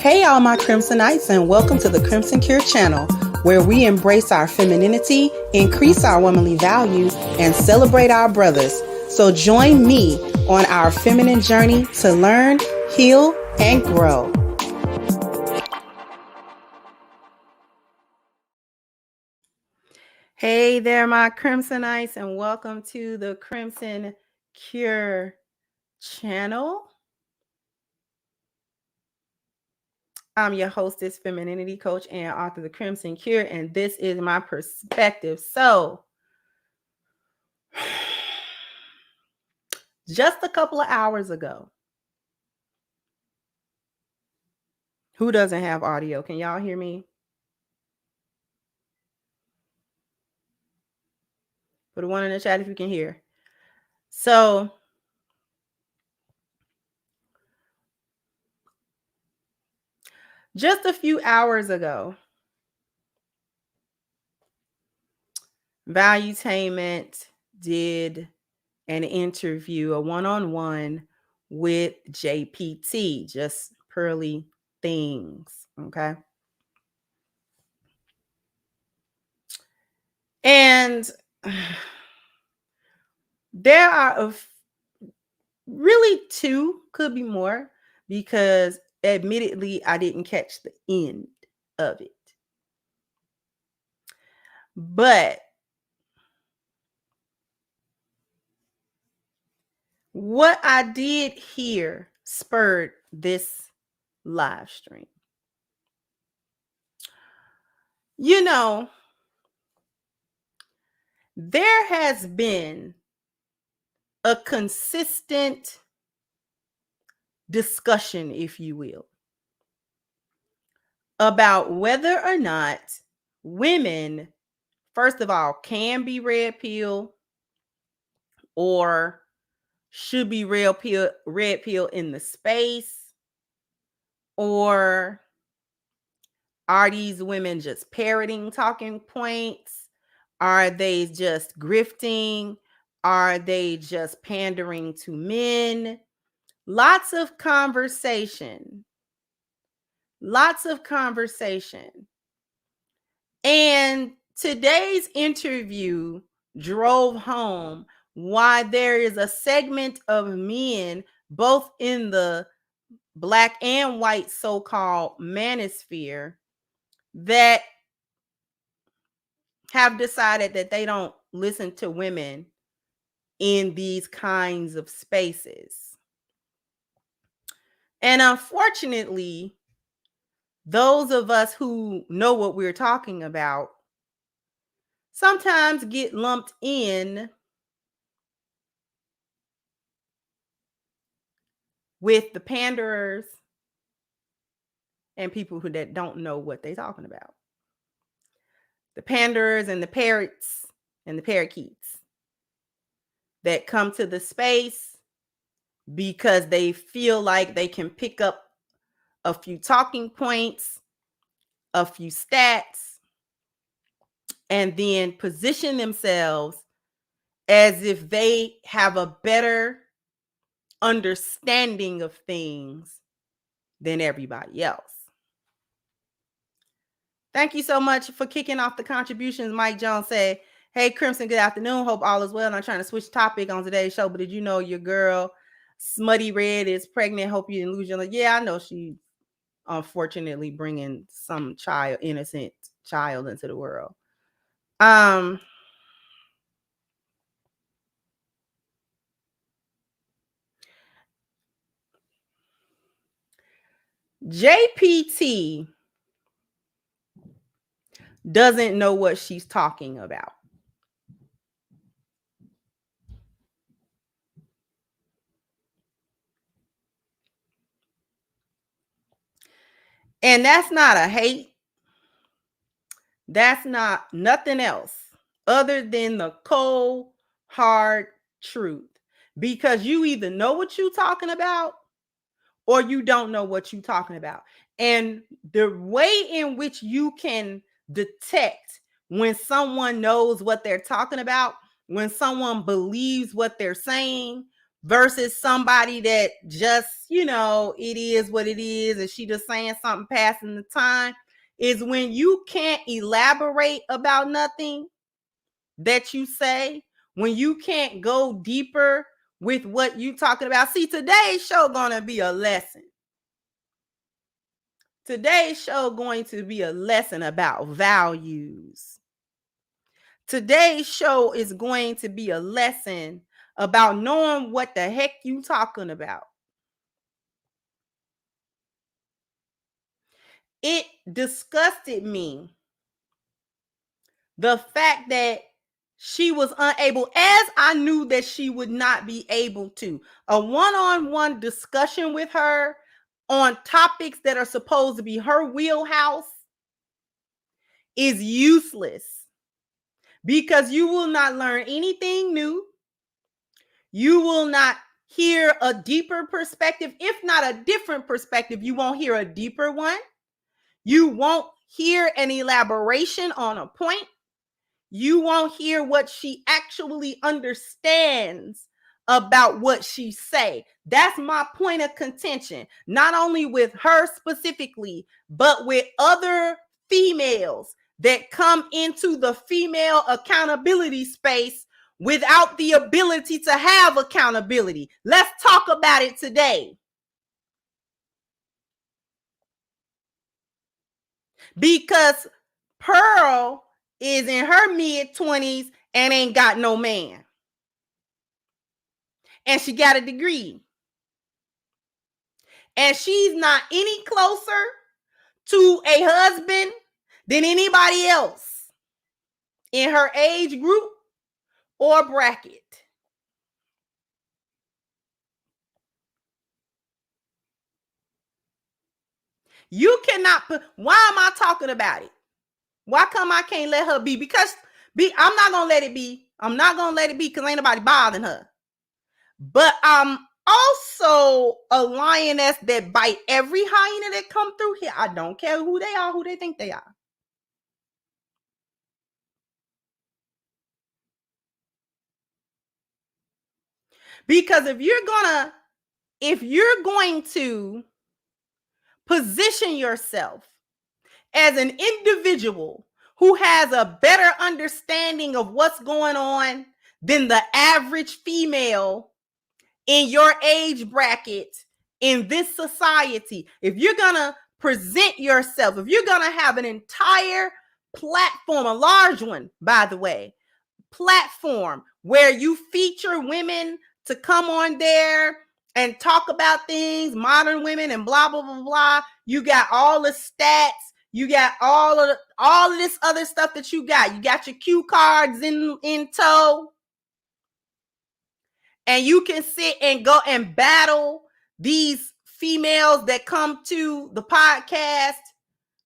Hey, all my Crimsonites, and welcome to the Crimson Cure channel, where we embrace our femininity, increase our womanly value, and celebrate our brothers. So join me on our feminine journey to learn, heal, and grow. Hey there, my Crimsonites, and welcome to the Crimson Cure channel. I'm your hostess, femininity coach, and author of The Crimson Cure, and this is my perspective. So, just a couple of hours ago, who doesn't have audio? Can y'all hear me? Put a one in the chat if you can hear. So, just a few hours ago, Valuetainment did an interview, a one-on-one with JPT, just Pearly Things, okay? And there are really two, could be more, because admittedly, I didn't catch the end of it. But What I did here spurred this live stream. You know, there has been a consistent discussion, if you will, about whether or not women, first of all, can be red pill or should be red pill in the space, or are these women just parroting talking points? Are they just grifting? Are they just pandering to men? Lots of conversation. Lots of conversation. And today's interview drove home why there is a segment of men, both in the Black and white so-called manosphere, that have decided that they don't listen to women in these kinds of spaces. And unfortunately, those of us who know what we're talking about sometimes get lumped in with the panderers and people who that don't know what they're talking about. The panderers and the parrots and the parakeets that come to the space because they feel like they can pick up a few talking points, a few stats, and then position themselves as if they have a better understanding of things than everybody else. Thank you so much for kicking off the contributions. Mike Jones said, "Hey, Crimson, good afternoon. Hope all is well. And I'm trying to switch topic on today's show, but did you know your girl, Smutty Red, is pregnant? Hope you didn't lose your..." Yeah, I know she's unfortunately bringing some innocent child into the world. JPT doesn't know what she's talking about. And that's not a hate. That's not nothing else other than the cold, hard truth. Because you either know what you're talking about or you don't know what you're talking about. And the way in which you can detect when someone knows what they're talking about, when someone believes what they're saying, versus somebody that just, it is what it is, and she just saying something passing the time, is when you can't elaborate about nothing that you say, when you can't go deeper with what you talking about. See, today's show gonna be a lesson. Today's show going to be a lesson about values. Today's show is going to be a lesson about knowing what the heck you talking about. It disgusted me, the fact that she was unable, as I knew that she would not be able to, a one-on-one discussion with her on topics that are supposed to be her wheelhouse is useless, because you will not learn anything new. You will not hear a deeper perspective. If not a different perspective, you won't hear a deeper one. You won't hear an elaboration on a point. You won't hear what she actually understands about what she say. That's my point of contention. Not only with her specifically, but with other females that come into the female accountability space without the ability to have accountability. Let's talk about it today. Because Pearl is in her mid-20s and ain't got no man. and she got a degree. And she's not any closer to a husband than anybody else in her age group or bracket. You cannot put, why am I talking about it? Why come I can't let her be? Because I'm not going to let it be. I'm not going to let it be because ain't nobody bothering her. But I'm also a lioness that bite every hyena that come through here. I don't care who they are, who they think they are. Because if you're going to position yourself as an individual who has a better understanding of what's going on than the average female in your age bracket in this society, if you're going to present yourself, if you're going to have an entire platform, a large one, by the way, platform where you feature women to come on there and talk about things, modern women and blah, blah, blah, blah. You got all the stats. You got all of this other stuff that you got. You got your cue cards in tow. And you can sit and go and battle these females that come to the podcast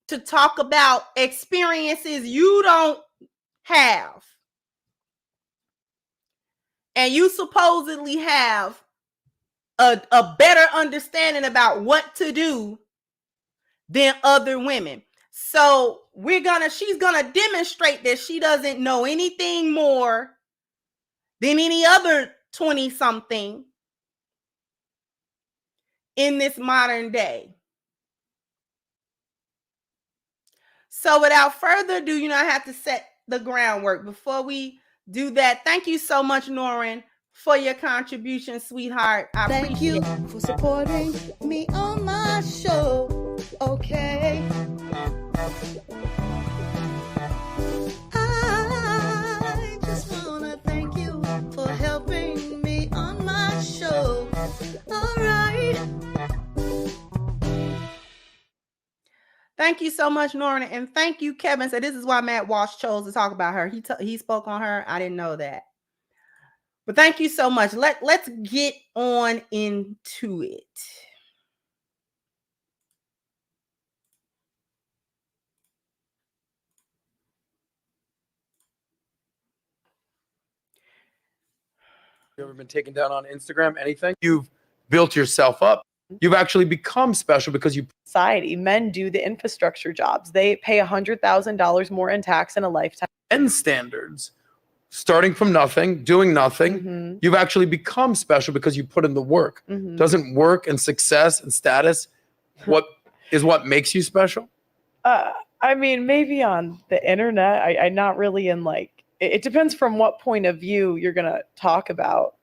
to talk about experiences you don't have. And you supposedly have a better understanding about what to do than other women. So she's gonna demonstrate that she doesn't know anything more than any other 20-something in this modern day. So without further ado, I have to set the groundwork. Before we do that, thank you so much, Norrin, for your contribution, sweetheart. I Thank you for supporting me on my show. Okay. I just want to thank you for helping me on my show. All right. Thank you so much, Norrin. And thank you, Kevin. So this is why Matt Walsh chose to talk about her. He spoke on her. I didn't know that. But thank you so much. Let's get on into it. You ever been taken down on Instagram? Anything? You've built yourself up. You've actually become special because you. Society. Men do the infrastructure jobs. They pay $100,000 more in tax in a lifetime. And standards. Starting from nothing, doing nothing, you've actually become special because you put in the work. Doesn't work and success and status what makes you special? I mean, maybe on the internet. I'm not really in it depends from what point of view you're gonna talk about.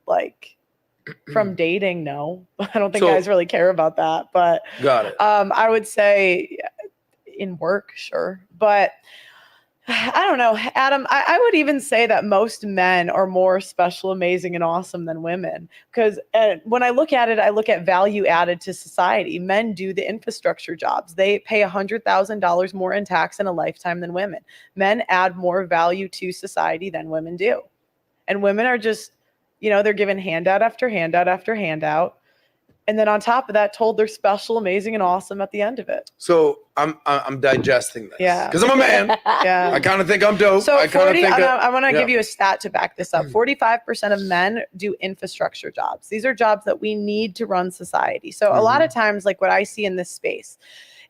From dating, no. I don't think guys really care about that. But got it. I would say in work, sure. But I don't know, Adam, I would even say that most men are more special, amazing, and awesome than women. Because when I look at it, I look at value added to society. Men do the infrastructure jobs. They pay $100,000 more in tax in a lifetime than women. Men add more value to society than women do. And women are just, they're given handout after handout after handout. And then on top of that, told they're special, amazing, and awesome at the end of it. So I'm digesting this. Yeah. Because I'm a man. Yeah. I kind of think I'm dope. So I want to yeah. give you a stat to back this up. 45% of men do infrastructure jobs. These are jobs that we need to run society. So a lot of times, what I see in this space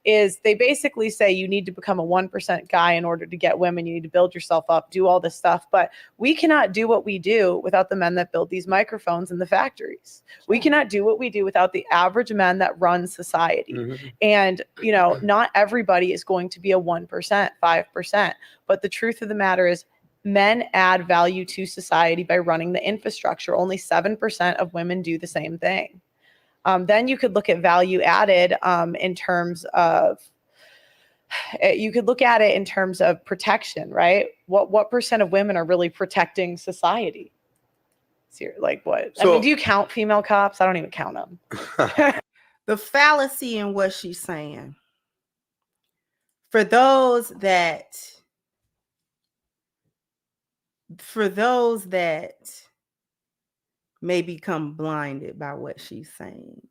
is they basically say you need to become a 1% guy in order to get women. You need to build yourself up, do all this stuff. But we cannot do what we do without the men that build these microphones in the factories. We cannot do what we do without the average men that run society. And, not everybody is going to be a 1%, 5%. But the truth of the matter is men add value to society by running the infrastructure. Only 7% of women do the same thing. Then you could look at value added in terms of, you could look at it in terms of protection, right? What percent of women are really protecting society? Like what? So- I mean, do you count female cops? I don't even count them. The fallacy in what she's saying, for those that may become blinded by what she's saying,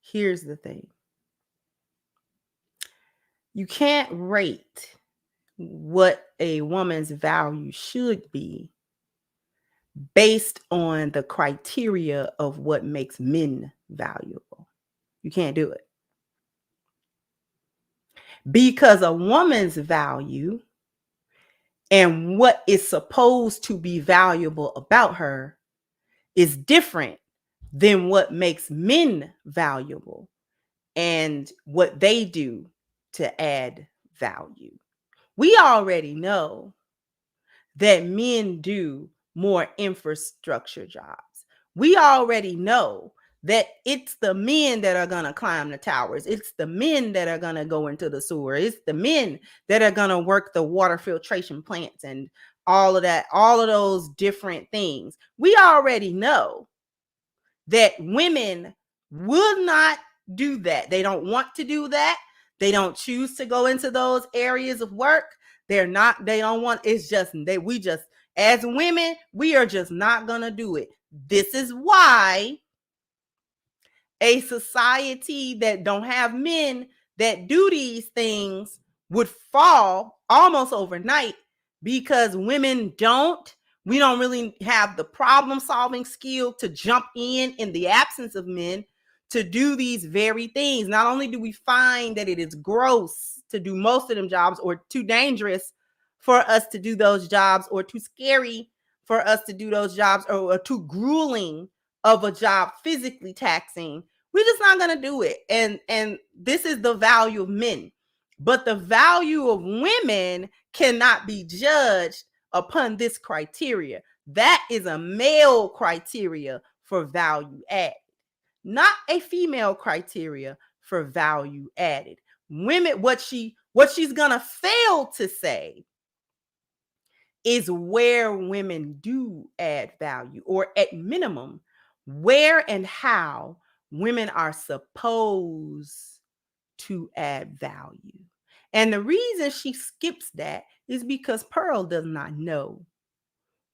here's the thing. You can't rate what a woman's value should be based on the criteria of what makes men valuable. You can't do it. Because a woman's value and what is supposed to be valuable about her is different than what makes men valuable and what they do to add value. We already know that men do more infrastructure jobs. We already know that it's the men that are going to climb the towers. It's the men that are going to go into the sewer. It's the men that are going to work the water filtration plants and all of that, all of those different things. We already know that women will not do that. They don't want to do that. They don't choose to go into those areas of work. They don't want, it's just, as women, we are just not going to do it. This is why a society that don't have men that do these things would fall almost overnight, because women we don't really have the problem solving skill to jump in the absence of men to do these very things. Not only do we find that it is gross to do most of them jobs, or too dangerous for us to do those jobs, or too scary for us to do those jobs, or too grueling of a job, physically taxing, we're just not going to do it. And this is the value of men. But the value of women cannot be judged upon this criteria. That is a male criteria for value added, not a female criteria for value added. Women, what she's going to fail to say is where women do add value, or at minimum, where and how women are supposed to add value. And the reason she skips that is because Pearl does not know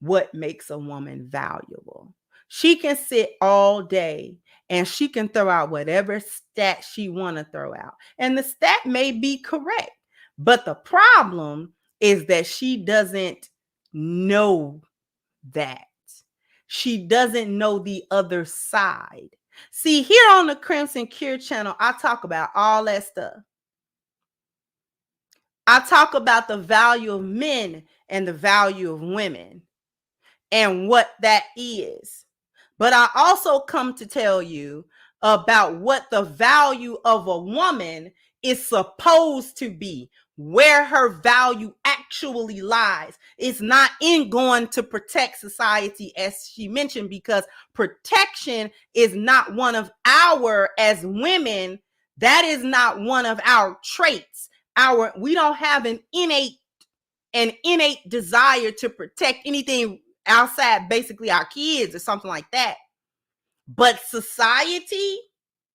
what makes a woman valuable. She can sit all day and she can throw out whatever stat she want to throw out. And the stat may be correct, but the problem is that she doesn't know that. She doesn't know the other side. See, here on the Crimson Cure channel, I talk about all that stuff. I talk about the value of men and the value of women and what that is. But I also come to tell you about what the value of a woman is supposed to be, where her value actually lies. It's not in going to protect society, as she mentioned, because protection is not one of our, as women, that is not one of our traits. We don't have an innate desire to protect anything outside, basically our kids or something like that. But society,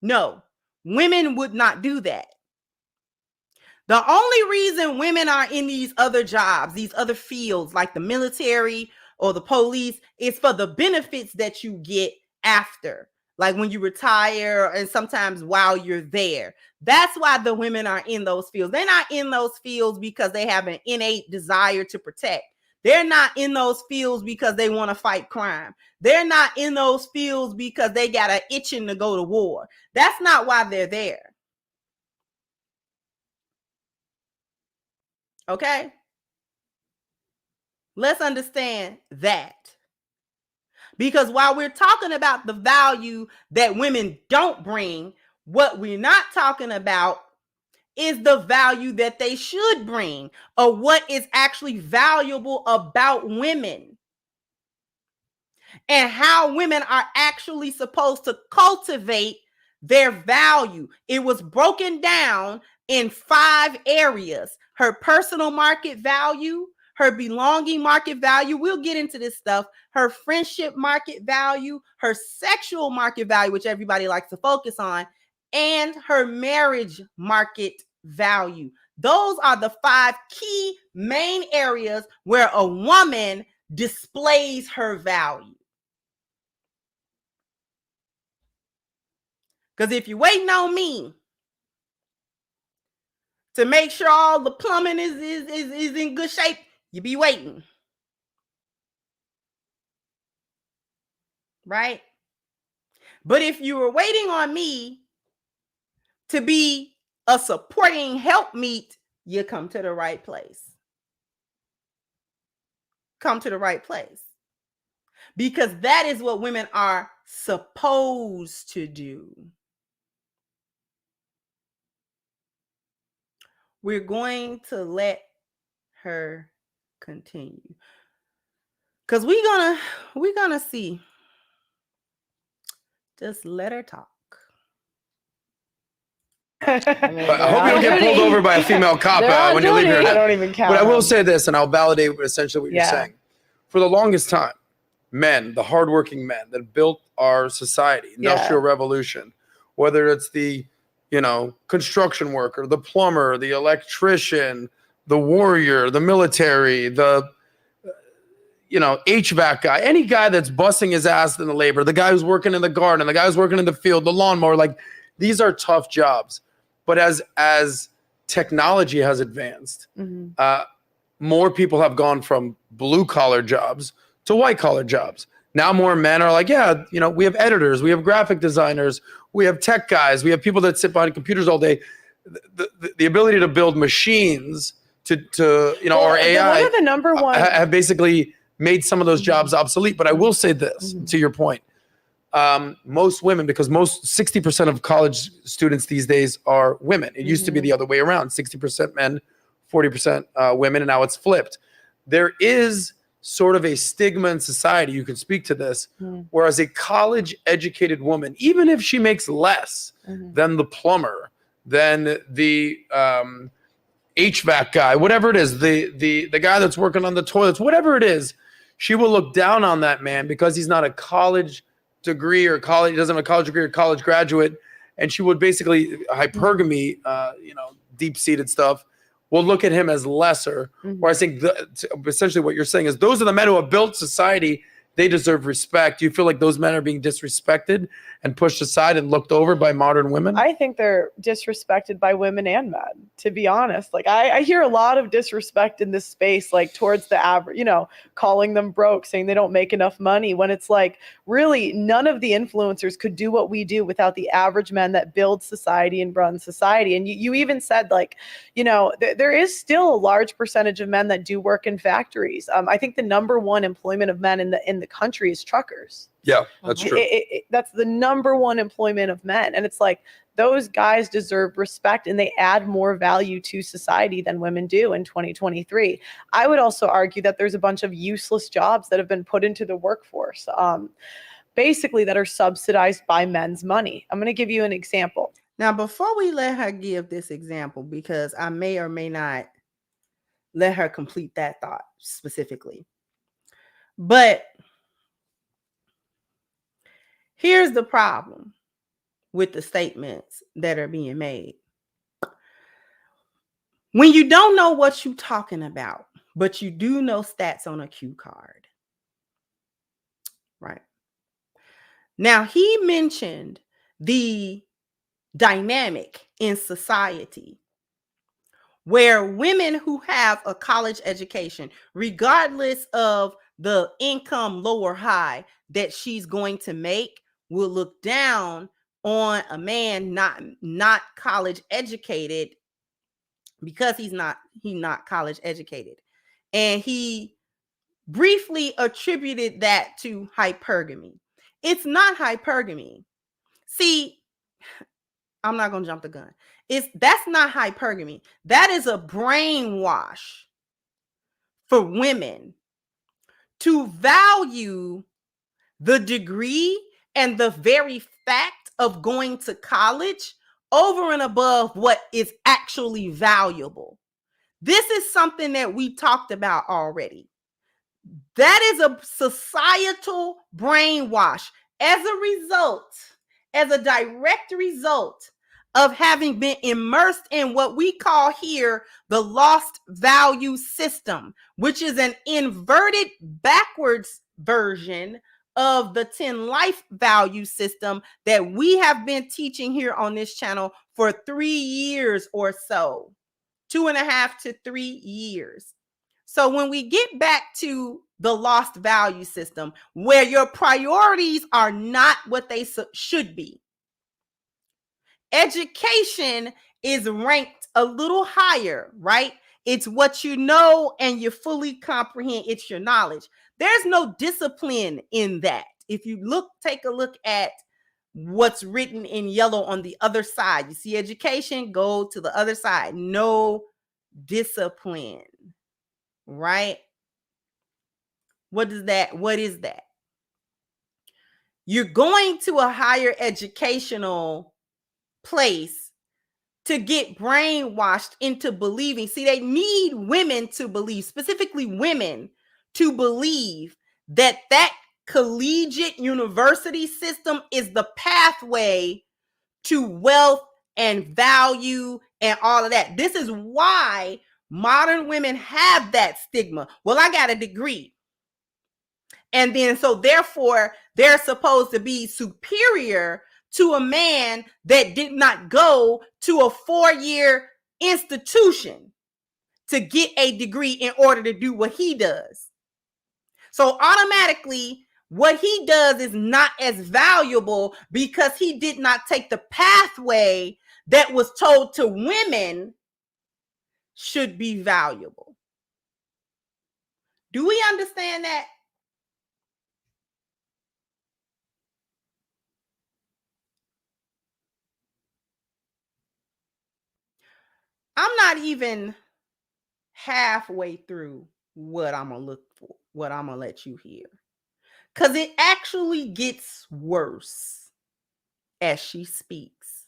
no, women would not do that. The only reason women are in these other jobs, these other fields like the military or the police, is for the benefits that you get after, like when you retire and sometimes while you're there. That's why the women are in those fields. They're not in those fields because they have an innate desire to protect. They're not in those fields because they want to fight crime. They're not in those fields because they got an itching to go to war. That's not why they're there. Okay? Let's understand that. Because while we're talking about the value that women don't bring, what we're not talking about is the value that they should bring, or what is actually valuable about women, and how women are actually supposed to cultivate their value. It was broken down in 5 areas. her personal market value, her belonging market value. We'll get into this stuff. Her friendship market value, her sexual market value, which everybody likes to focus on, and her marriage market value. Those are the 5 key main areas where a woman displays her value. Because if you're waiting on me to make sure all the plumbing is in good shape, you be waiting. Right? But if you were waiting on me to be a supporting helpmeet, you come to the right place. Come to the right place. Because that is what women are supposed to do. We're going to let her continue. Because we're gonna see. Just let her talk. I hope you don't get pulled over by a female cop when you leave here. I don't even count. But I will say this, and I'll validate essentially what you're saying. For the longest time, men, the hardworking men that built our society, industrial revolution, whether it's the, construction worker, the plumber, the electrician, the warrior, the military, the, HVAC guy, any guy that's busting his ass in the labor, the guy who's working in the garden, the guy who's working in the field, the lawnmower, like these are tough jobs. But as technology has advanced, more people have gone from blue collar jobs to white collar jobs. Now more men are like, we have editors, we have graphic designers, we have tech guys, we have people that sit behind computers all day. The ability to build machines or AI one of the number one have basically made some of those jobs obsolete. But I will say this, to your point, most women, because 60% of college students these days are women. It used to be the other way around, 60% men, 40% women, and now it's flipped. There is sort of a stigma in society, you can speak to this, whereas a college-educated woman, even if she makes less than the plumber, than the HVAC guy, whatever it is, the guy that's working on the toilets, whatever it is, she will look down on that man because he's not a college degree or college, he doesn't have a college degree or college graduate, and she would basically hypergamy, deep-seated stuff, will look at him as lesser. Where I think essentially what you're saying is those are the men who have built society. They deserve respect. Do you feel like those men are being disrespected and pushed aside and looked over by modern women? I think they're disrespected by women and men, to be honest. Like I hear a lot of disrespect in this space, like towards the average, calling them broke, saying they don't make enough money, when it's like really none of the influencers could do what we do without the average men that build society and run society. And you even said there is still a large percentage of men that do work in factories. I think the number one employment of men in the country is truckers. Yeah, that's true. That's the number one employment of men. And it's like those guys deserve respect and they add more value to society than women do in 2023. I would also argue that there's a bunch of useless jobs that have been put into the workforce, basically that are subsidized by men's money. I'm going to give you an example. Now, before we let her give this example, because I may or may not let her complete that thought specifically, but here's the problem with the statements that are being made. When you don't know what you're talking about, but you do know stats on a cue card, right? Now, he mentioned the dynamic in society where women who have a college education, regardless of the income, low or high, that she's going to make, will look down on a man not college educated because he's not college educated. And he briefly attributed that to hypergamy. It's not hypergamy. See, I'm not going to jump the gun. That's not hypergamy. That is a brainwash for women to value the degree and the very fact of going to college over and above what is actually valuable. This is something that we talked about already. That is a societal brainwash as a result, as a direct result of having been immersed in what we call here the lost value system, which is an inverted backwards version of the 10 life value system that we have been teaching here on this channel for 3 years or so, 2.5 to 3 years. So when we get back to the lost value system, where your priorities are not what they should be, education is ranked a little higher, right? It's what you know and you fully comprehend. It's your knowledge. There's no discipline in that. If you take a look at what's written in yellow on the other side, you see education, go to the other side. No discipline, right? What is that? You're going to a higher educational place to get brainwashed into believing. See, they need women to believe, specifically women, to believe that collegiate university system is the pathway to wealth and value and all of that. This is why modern women have that stigma. Well, I got a degree. And then, so therefore, they're supposed to be superior to a man that did not go to a 4-year institution to get a degree in order to do what he does. So automatically, what he does is not as valuable because he did not take the pathway that was told to women should be valuable. Do we understand that? I'm not even halfway through what I'm going to look for, what I'm going to let you hear. Because it actually gets worse as she speaks.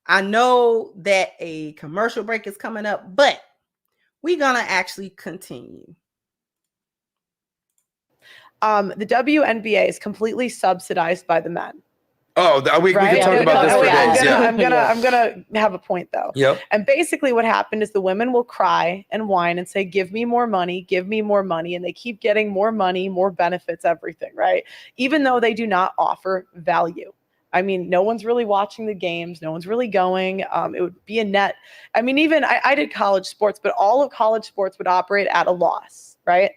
I know that a commercial break is coming up, but we're going to actually continue. The WNBA is completely subsidized by the men. Oh, we can talk about this for days. I'm gonna have a point though. Yep. And basically what happened is the women will cry and whine and say, give me more money, and they keep getting more money, more benefits, everything, right? Even though they do not offer value. I mean, no one's really watching the games. No one's really going. It would be a net. I mean, even I did college sports, but all of college sports would operate at a loss, right?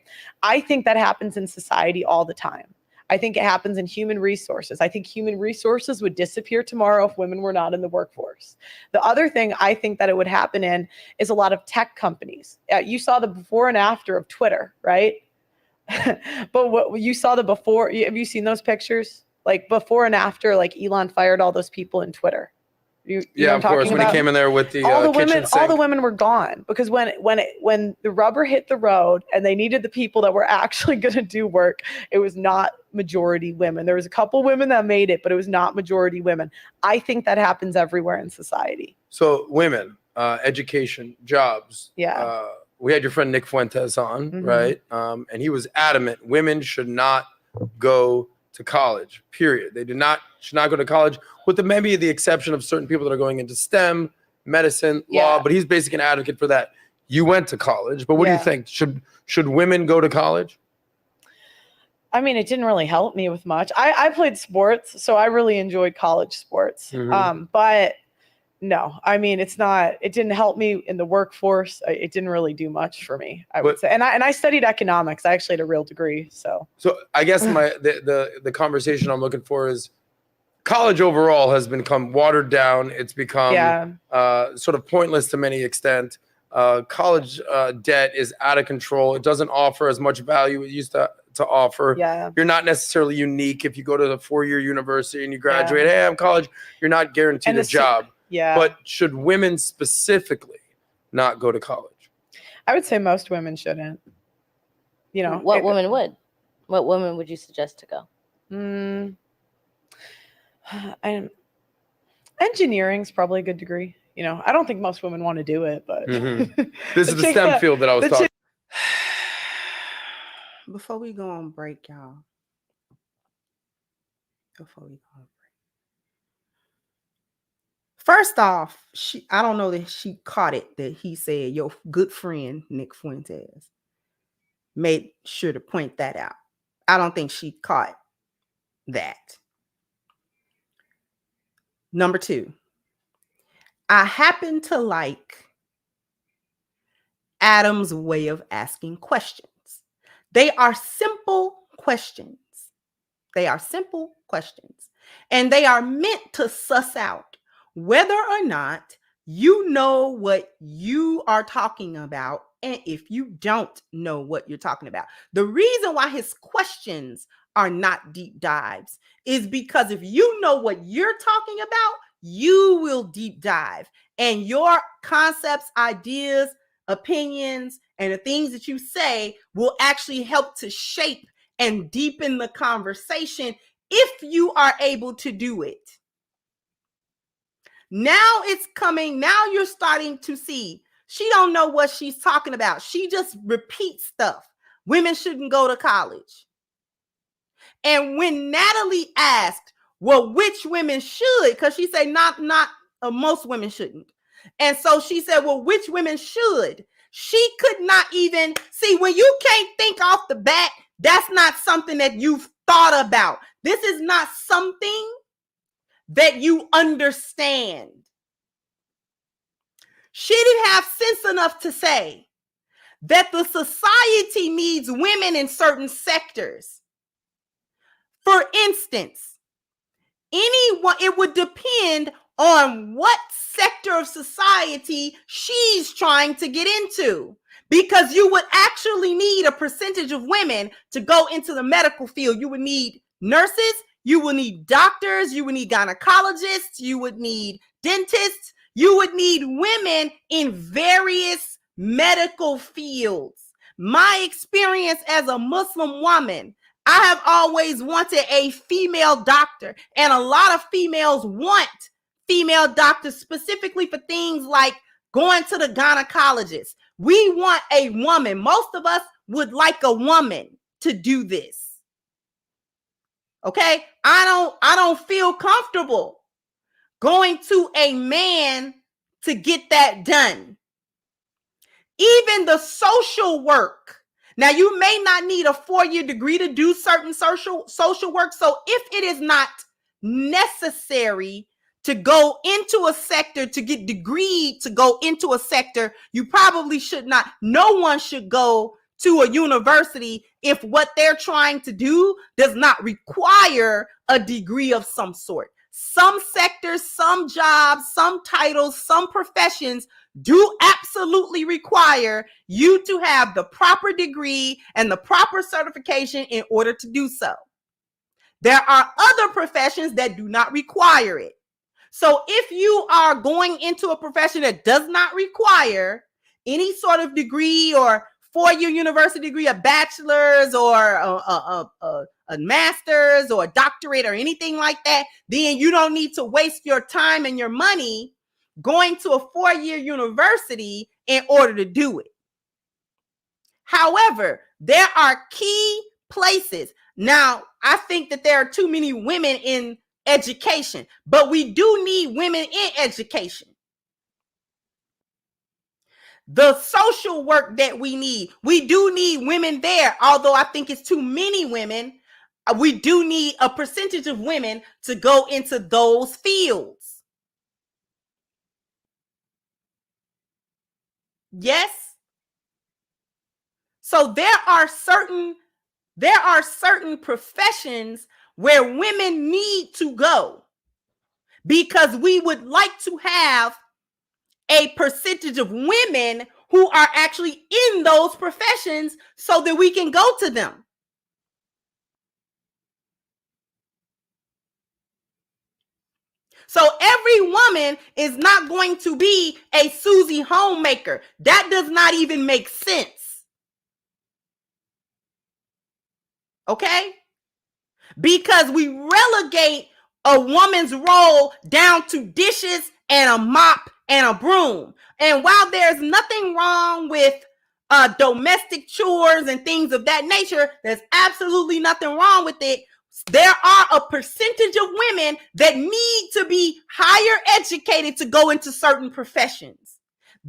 I think that happens in society all the time. I think it happens in human resources. I think human resources would disappear tomorrow if women were not in the workforce. The other thing I think that it would happen in is a lot of tech companies. You saw the before and after of Twitter, right? But what you saw the before, have you seen those pictures? Like before and after, like Elon fired all those people in Twitter. You yeah, of course. When he came in there with the all the kitchen women, sink. all the women were gone because when the rubber hit the road and they needed the people that were actually going to do work, it was not majority women. There was a couple women that made it, but it was not majority women. I think that happens everywhere in society. So women, education, jobs. Yeah. We had your friend Nick Fuentes on, right? And he was adamant women should not go to college, period. They should not go to college, with maybe the exception of certain people that are going into STEM, medicine, law, but he's basically an advocate for that. You went to college, but what do you think? Should women go to college? I mean, it didn't really help me with much. I played sports, so I really enjoyed college sports. But no, I mean, it didn't help me in the workforce. It didn't really do much for me, I would say. And I studied economics. I actually had a real degrry. So I guess the conversation I'm looking for is college overall has become watered down. It's become sort of pointless to many extent. College debt is out of control. It doesn't offer as much value it used to offer. You're not necessarily unique if you go to the 4-year university and you graduate. Hey, I'm college. You're not guaranteed a job. But should women specifically not go to college? I would say most women shouldn't. You know, what women would? What women would you suggest to go? Engineering is probably a good degree. You know, I don't think most women want to do it, but This is the STEM field that I was talking. Before we go on break, y'all. Before we go on break. First off, I don't know that she caught it that he said your good friend Nick Fuentes made sure to point that out. I don't think she caught that. Number 2, I happen to like Adam's way of asking questions. They are simple questions. They are simple questions. And they are meant to suss out whether or not you know what you are talking about, and if you don't know what you're talking about. The reason why his questions are not deep dives is because if you know what you're talking about, you will deep dive, and your concepts, ideas, opinions, and the things that you say will actually help to shape and deepen the conversation if you are able to do it. Now it's coming. Now you're starting to see she don't know what she's talking about. She just repeats stuff. Women shouldn't go to college. And when Natalie asked, well, which women should, because she said not most women shouldn't. And so she said, well, which women should? She could not even see, when you can't think off the bat, that's not something that you've thought about. This is not something that you understand. She didn't have sense enough to say that the society needs women in certain sectors. For instance, it would depend on what sector of society she's trying to get into, because you would actually need a percentage of women to go into the medical field. You would need nurses, you would need doctors, you would need gynecologists, you would need dentists, you would need women in various medical fields. My experience as a Muslim woman, I have always wanted a female doctor, and a lot of females want female doctors specifically for things like going to the gynecologist. We want a woman. Most of us would like a woman to do this. Okay? I don't feel comfortable going to a man to get that done. Even the social work. Now, you may not need a 4-year degree to do certain social work. So if it is not necessary to go into a sector, to get degreed to go into a sector, you probably should not. No one should go to a university if what they're trying to do does not require a degree of some sort. Some sectors, some jobs, some titles, some professions do absolutely require you to have the proper degree and the proper certification in order to do so. There are other professions that do not require it. So if you are going into a profession that does not require any sort of degree or 4-year university degree, a bachelor's or a master's or a doctorate or anything like that, then you don't need to waste your time and your money going to a 4-year university in order to do it. However, there are key places. Now, I think that there are too many women in education, but we do need women in education. The social work that we do need women there. Although I think it's too many women, we do need a percentage of women to go into those fields. Yes. So there are certain professions where women need to go, because we would like to have a percentage of women who are actually in those professions so that we can go to them. So every woman is not going to be a Susie homemaker. That does not even make sense. Okay? Because we relegate a woman's role down to dishes and a mop and a broom. And while there's nothing wrong with domestic chores and things of that nature, there's absolutely nothing wrong with it. There are a percentage of women that need to be higher educated to go into certain professions.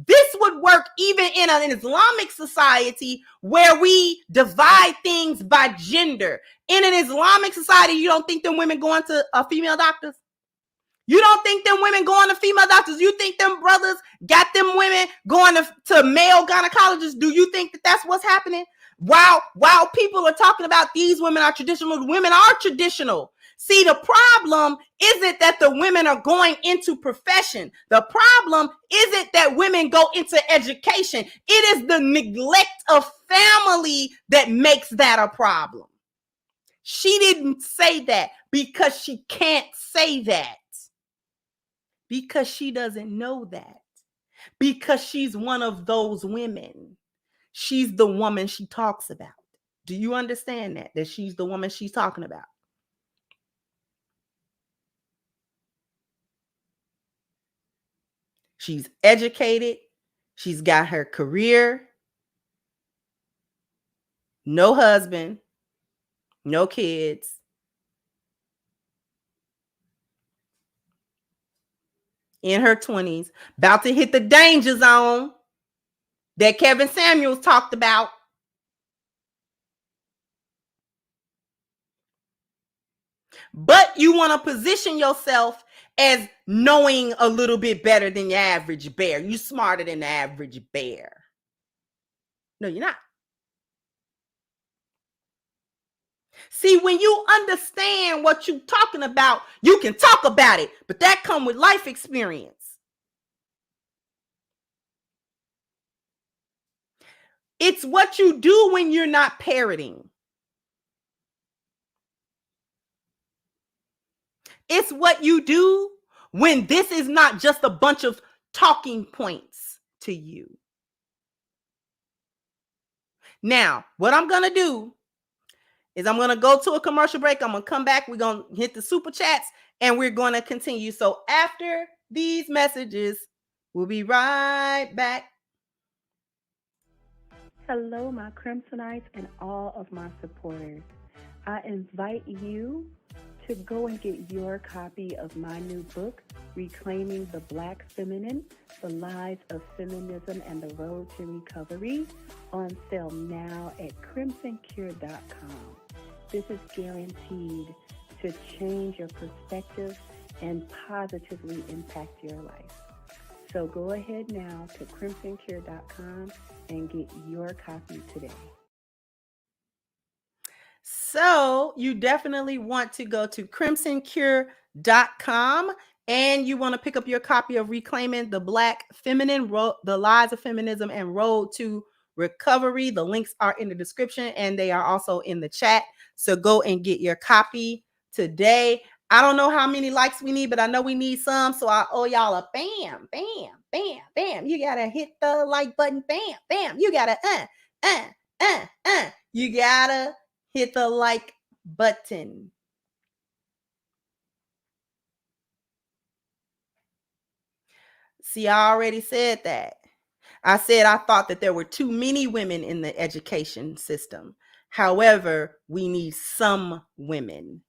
This would work even in an Islamic society where we divide things by gender. In an Islamic society, you don't think them women going to female doctors? You don't think them women going to female doctors? You think them brothers got them women going to male gynecologists? Do you think that that's what's happening? While people are talking about these women are traditional, women are traditional. See, the problem isn't that the women are going into profession. The problem isn't that women go into education. It is the neglect of family that makes that a problem. She didn't say that because she can't say that. Because she doesn't know that. Because she's one of those women. She's the woman she talks about. Do you understand that? That she's the woman she's talking about. She's educated. She's got her career. No husband. No kids. In her 20s. About to hit the danger zone that Kevin Samuels talked about. But you want to position yourself as knowing a little bit better than your average bear. You smarter than the average bear. No, you're not. See, when you understand what you're talking about, you can talk about it, but that comes with life experience. It's what you do when you're not parroting. It's what you do when this is not just a bunch of talking points to you. Now, what I'm going to do is I'm going to go to a commercial break. I'm going to come back. We're going to hit the super chats and we're going to continue. So after these messages, we'll be right back. Hello, my Crimsonites and all of my supporters. I invite you to go and get your copy of my new book, Reclaiming the Black Feminine, The Lies of Feminism and the Road to Recovery, on sale now at crimsoncure.com. This is guaranteed to change your perspective and positively impact your life. So go ahead now to crimsoncure.com and get your copy today. So you definitely want to go to crimsoncure.com and you want to pick up your copy of Reclaiming the Black Feminine, The Lies of Feminism and Road to Recovery. The links are in the description and they are also in the chat. So go and get your copy today. I don't know how many likes we need, but I know we need some. So I owe y'all a bam, bam, bam, bam. You got to hit the like button. Bam, bam. You got to, You got to hit the like button. See, I already said that. I said I thought that there were too many women in the education system. However, we need some women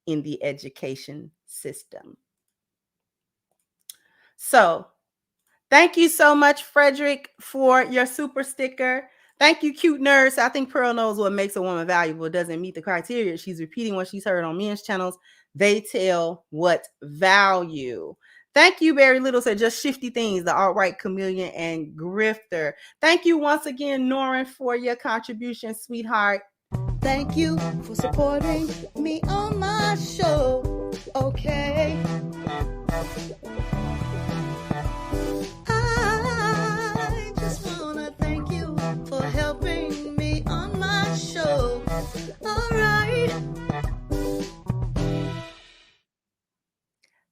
in the education system. So, thank you so much, Frederick, for your super sticker. Thank you, cute nurse. I think Pearl knows what makes a woman valuable. Doesn't meet the criteria. She's repeating what she's heard on men's channels. They tell what value. Thank you, Barry Little said just shifty things, the alt-right chameleon and grifter. Thank you once again, Norin, for your contribution, sweetheart. Thank you for supporting me on my show. Okay. I just want to thank you for helping me on my show. All right.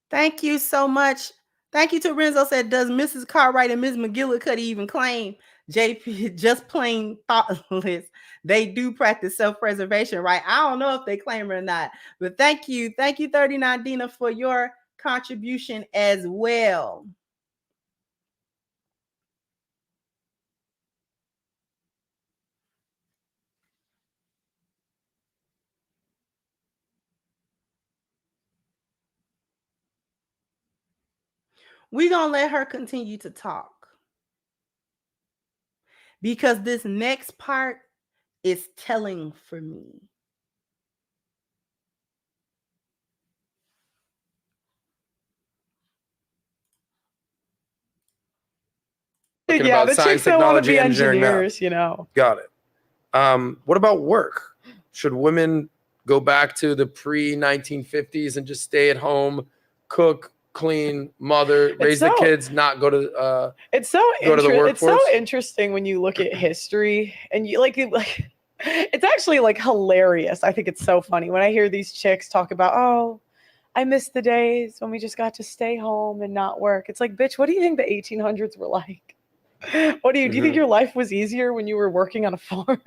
Thank you so much. Thank you to Renzo said, does Mrs. Cartwright and Ms. McGillicuddy even claim JP just plain thoughtless? They do practice self-preservation, right? I don't know if they claim it or not, but thank you. Thank you, 39 Dina, for your contribution as well. We're going to let her continue to talk. Because this next part is telling for me. Talking Yeah, about the science, chicks don't want to technology, be engineering, math. engineers, you know. Got it. What about work? Should women go back to the pre-1950s and just stay at home, cook, clean, mother, raise the kids, not go to it's so go to the workforce? It's so interesting when you look at history and you like it's actually like hilarious. I think it's so funny when I hear these chicks talk about, oh, I miss the days when we just got to stay home and not work. It's like, bitch, what do you think the 1800s were like? What do you think your life was easier when you were working on a farm?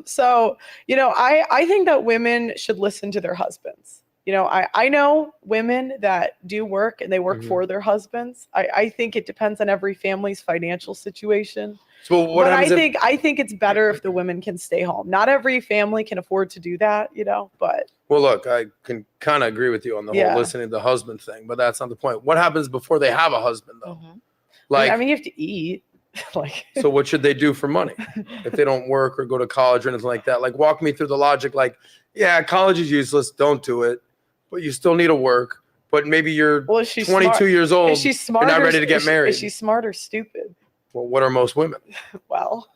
So, you know, I think that women should listen to their husbands. You know, I know women that do work and they work for their husbands. I think it depends on every family's financial situation. So what But happens I think it's better if the women can stay home. Not every family can afford to do that, you know, but Well, look, I can kind of agree with you on the whole listening to the husband thing, but that's not the point. What happens before they have a husband, though? Like, I mean, you have to eat. Like, so what should they do for money if they don't work or go to college or anything like that? Like, walk me through the logic. Like, yeah, college is useless. Don't do it. But you still need to work. But maybe you're 22 years old. Is she smart? You're not ready to get married. Is she smart or stupid? Well, what are most women? Well,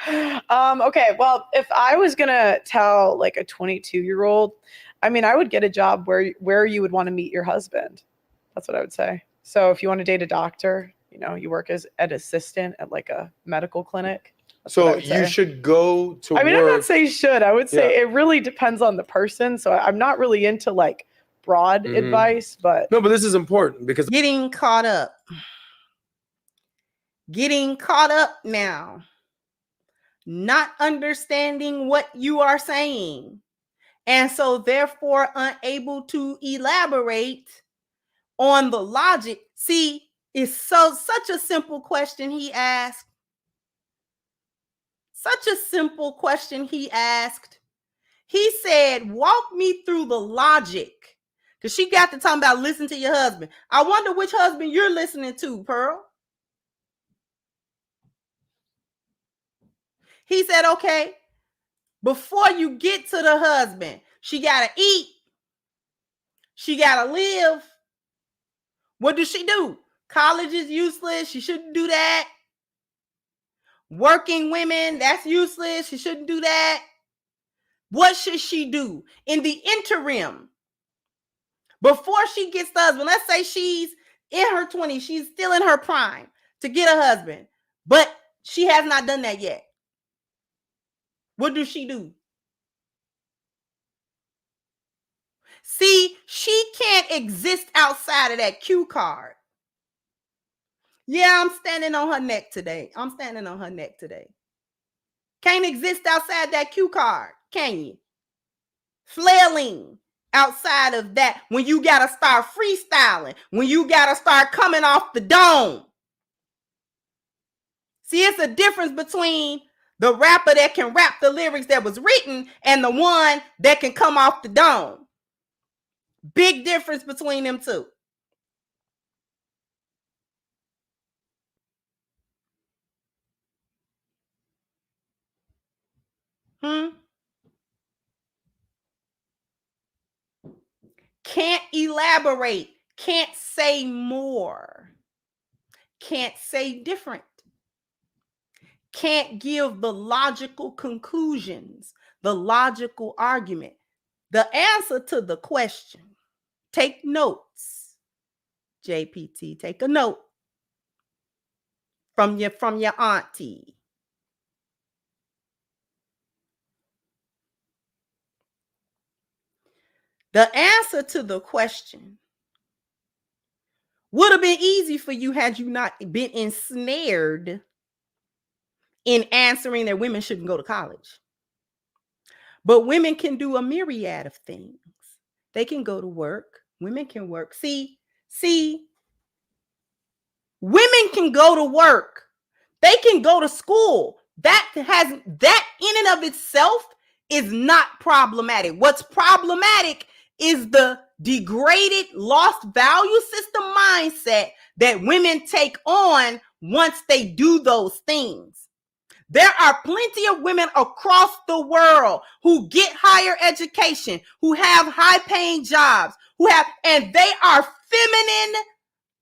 okay. Well, if I was gonna tell like a 22-year-old, I mean, I would get a job where you would want to meet your husband. That's what I would say. So if you want to date a doctor, you know, you work as an assistant at like a medical clinic. So you should go to work. I mean, I'm not saying should. I would say it really depends on the person. So I'm not really into like broad advice, but no, but this is important because Getting caught up. Getting caught up now. Not understanding what you are saying. And so therefore unable to elaborate on the logic. See, it's such a simple question he asked. Such a simple question he asked. He said, walk me through the logic. Because she got to talking about listen to your husband. I wonder which husband you're listening to, Pearl. He said, okay, before you get to the husband, she got to eat. She got to live. What does she do? College is useless. She shouldn't do that. Working women, that's useless. She shouldn't do that. What should she do in the interim? Before she gets the husband, let's say she's in her 20s, she's still in her prime to get a husband, but she has not done that yet. What does she do? See, she can't exist outside of that cue card. Yeah, I'm standing on her neck today. Can't exist outside that cue card, can you? Flailing outside of that when you got to start freestyling, when you got to start coming off the dome. See, it's a difference between the rapper that can rap the lyrics that was written and the one that can come off the dome. Big difference between them two. Can't elaborate. Can't say more. Can't say different. Can't give the logical conclusions, the logical argument, the answer to the question. Take notes. JPT, take a note from your auntie. The answer to the question would have been easy for you had you not been ensnared in answering that women shouldn't go to college. But women can do a myriad of things. They can go to work. Women can work. See, women can go to work. They can go to school. That in and of itself is not problematic. What's problematic is the degraded, lost value system mindset that women take on once they do those things. There are plenty of women across the world who get higher education, who have high-paying jobs, and they are feminine,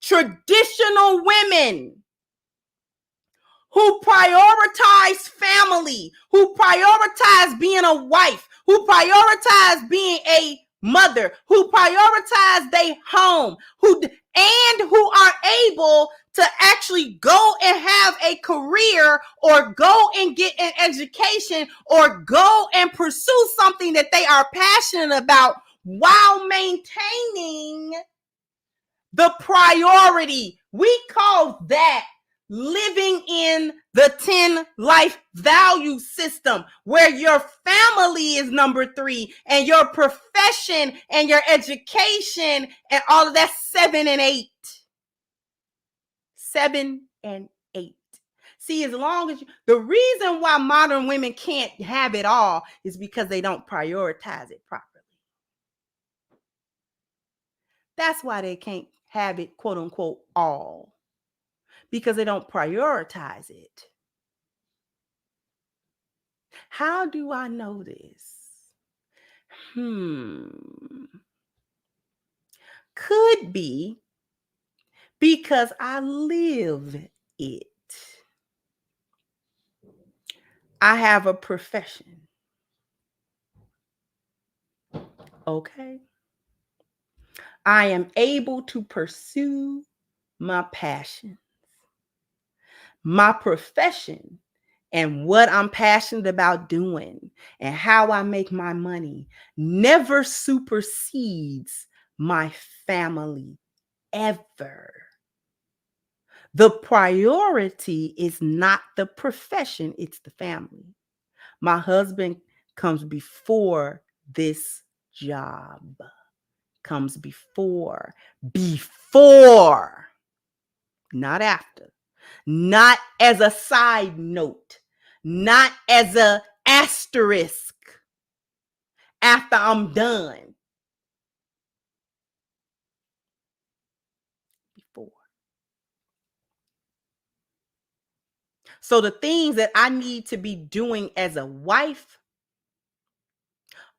traditional women who prioritize family, who prioritize being a wife, who prioritize being a mother, who prioritize their home, who are able to actually go and have a career or go and get an education or go and pursue something that they are passionate about while maintaining the priority. We call that living in the 10 life value system, where your family is number 3 and your profession and your education and all of that 7 and 8. 7 and 8. See, as long as the reason why modern women can't have it all is because they don't prioritize it properly. That's why they can't have it, quote unquote, all, because they don't prioritize it. How do I know this? Could be because I live it. I have a profession. Okay. I am able to pursue my passions. My profession and what I'm passionate about doing and how I make my money never supersedes my family ever. The priority is not the profession, it's the family. My husband comes before this job. Comes before, not after. Not as a side note, not as a asterisk after I'm done. Before. So the things that I need to be doing as a wife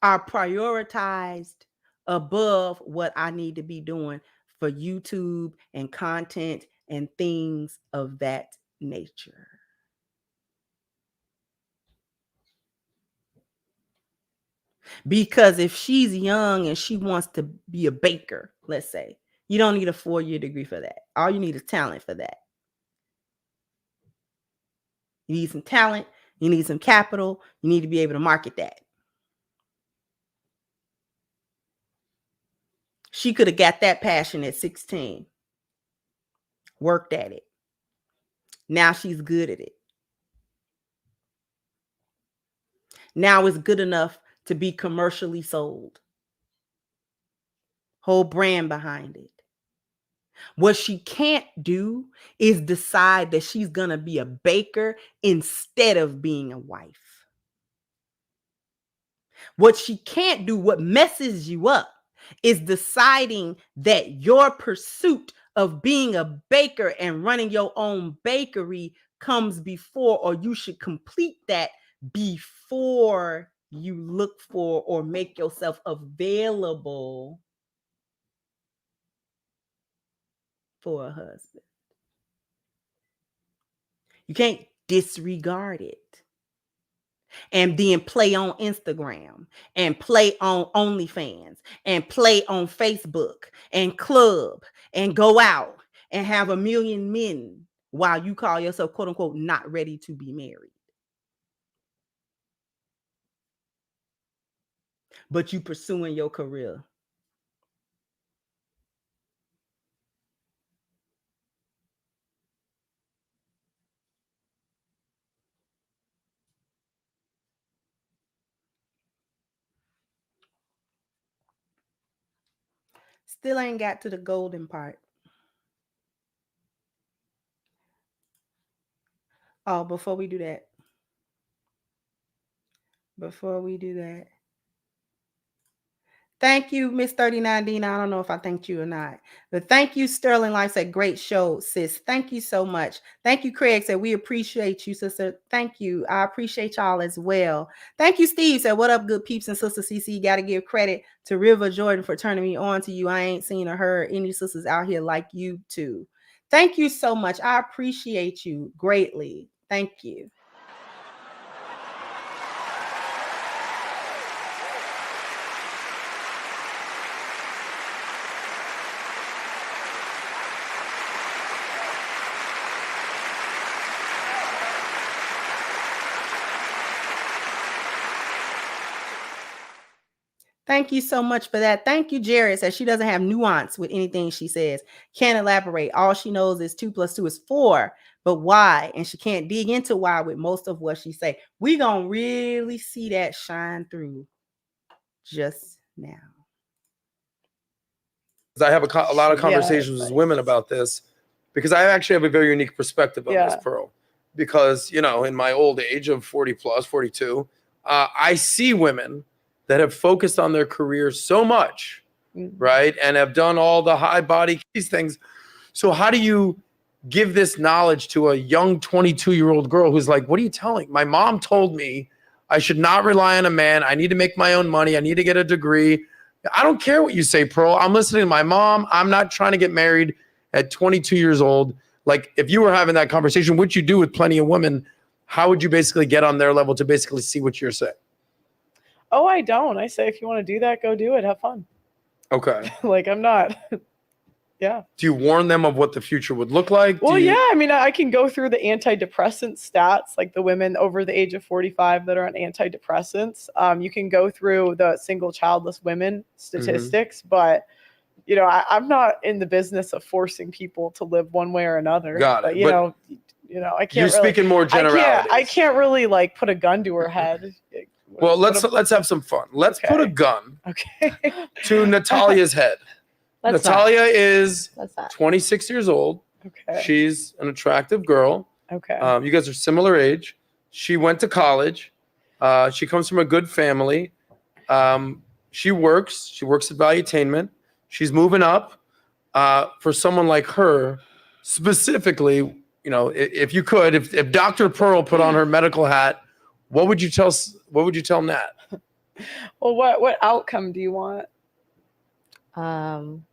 are prioritized above what I need to be doing for YouTube and content and things of that nature. Because if she's young and she wants to be a baker, let's say, you don't need a 4-year degree for that. All you need is talent for that. You need some talent. You need some capital. You need to be able to market that. She could have got that passion at 16. Worked at it. Now she's good at it. Now it's good enough to be commercially sold. Whole brand behind it. What she can't do is decide that she's going to be a baker instead of being a wife. What she can't do, what messes you up, is deciding that your pursuit of being a baker and running your own bakery comes before, or you should complete that before you look for or make yourself available for a husband. You can't disregard it and then play on Instagram and play on OnlyFans and play on Facebook and club and go out and have a million men while you call yourself, quote unquote, not ready to be married. But you pursuing your career. Still ain't got to the golden part. Oh, before we do that, Thank you, Miss 39 Dina. I don't know if I thanked you or not. But thank you, Sterling Life said, great show, sis. Thank you so much. Thank you, Craig said, we appreciate you, sister. Thank you. I appreciate y'all as well. Thank you, Steve said, what up, good peeps and sister CC? Got to give credit to River Jordan for turning me on to you. I ain't seen or heard any sisters out here like you too. Thank you so much. I appreciate you greatly. Thank you. Thank you so much for that. Thank you, Jared. Says she doesn't have nuance with anything she says. Can't elaborate. All she knows is 2 + 2 is 4. But why? And she can't dig into why with most of what she say. We gonna really see that shine through just now. I have a lot of conversations with women about this because I actually have a very unique perspective on this, Pearl. Because, you know, in my old age of 40 plus, 42, I see women that have focused on their careers so much, right? And have done all the high body, these things. So how do you give this knowledge to a young 22-year-old girl who's like, what are you telling? My mom told me I should not rely on a man. I need to make my own money. I need to get a degree. I don't care what you say, Pearl. I'm listening to my mom. I'm not trying to get married at 22 years old. Like, if you were having that conversation, which you do with plenty of women, how would you basically get on their level to basically see what you're saying? Oh, I don't. I say, if you want to do that, go do it. Have fun. Okay. Like, I'm not. Yeah. Do you warn them of what the future would look like? Well, yeah. I mean, I can go through the antidepressant stats, like the women over the age of 45 that are on antidepressants. You can go through the single childless women statistics, but you know, I'm not in the business of forcing people to live one way or another. Got it. But, you know, I can't. You're speaking more generalities. I can't really like put a gun to her head. Well, let's have some fun. Let's put a gun to Natalia's head. Natalia is 26 years old. Okay. She's an attractive girl. Okay. You guys are similar age. She went to college. She comes from a good family. She works at Valuetainment. She's moving up. For someone like her, specifically, you know, if you could, if Dr. Pearl put on her medical hat, what would you tell Nat? Well, what outcome do you want?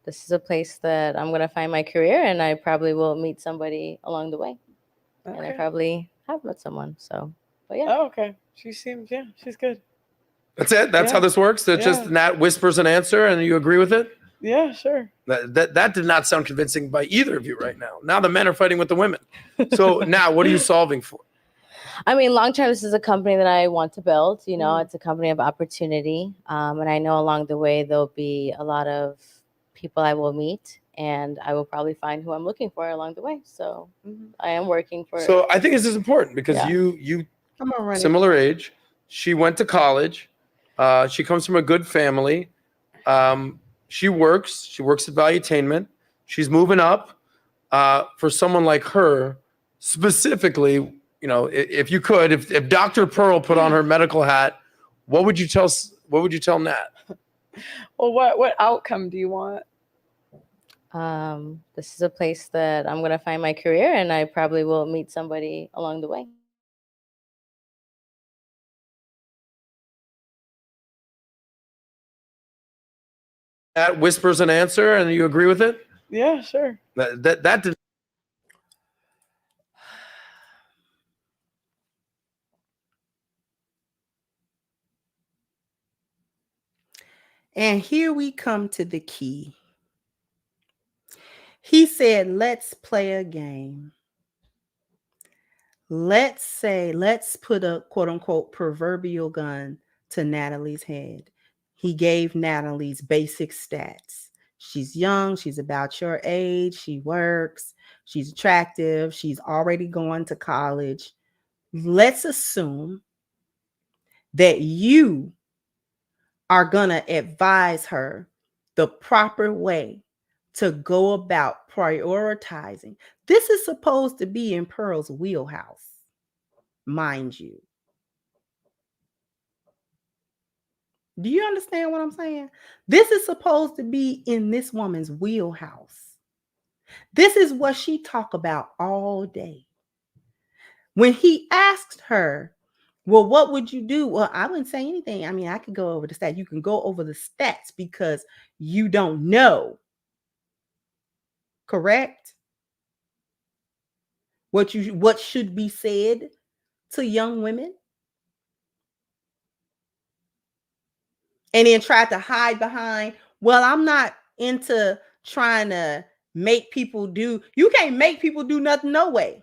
This is a place that I'm going to find my career, and I probably will meet somebody along the way. Okay. And I probably have met someone. So, but yeah. Oh, okay. She seems, she's good. That's it. That's how this works. It's just Nat whispers an answer, and you agree with it. Yeah, sure. That did not sound convincing by either of you right now. Now the men are fighting with the women. So now, what are you solving for? I mean, long term, this is a company that I want to build. You know, it's a company of opportunity. And I know along the way, there'll be a lot of people I will meet, and I will probably find who I'm looking for along the way. So I am working for. So I think this is important because you similar age. She went to college. She comes from a good family. She works at Valuetainment. She's moving up. For someone like her, specifically, you know, if you could, if Dr. Pearl put on her medical hat, what would you tell Nat? Well, what outcome do you want? This is a place that I'm going to find my career, and I probably will meet somebody along the way. Nat whispers an answer, and you agree with it? Yeah, sure. That did. And here we come to the key. He said, let's play a game. Let's put a quote unquote proverbial gun to Natalie's head. He gave Natalie's basic stats. She's young. She's about your age. She works. She's attractive. She's already gone to college. Let's assume that you are going to advise her the proper way to go about prioritizing. This is supposed to be in Pearl's wheelhouse, mind you. Do you understand what I'm saying? This is supposed to be in this woman's wheelhouse. This is what she talk about all day. When he asked her, well, what would you do? Well, I wouldn't say anything. I mean, I could go over the stats. You can go over the stats because you don't know. Correct? What should be said to young women? And then tried to hide behind, well, I'm not into trying to make people do. You can't make people do nothing, no way.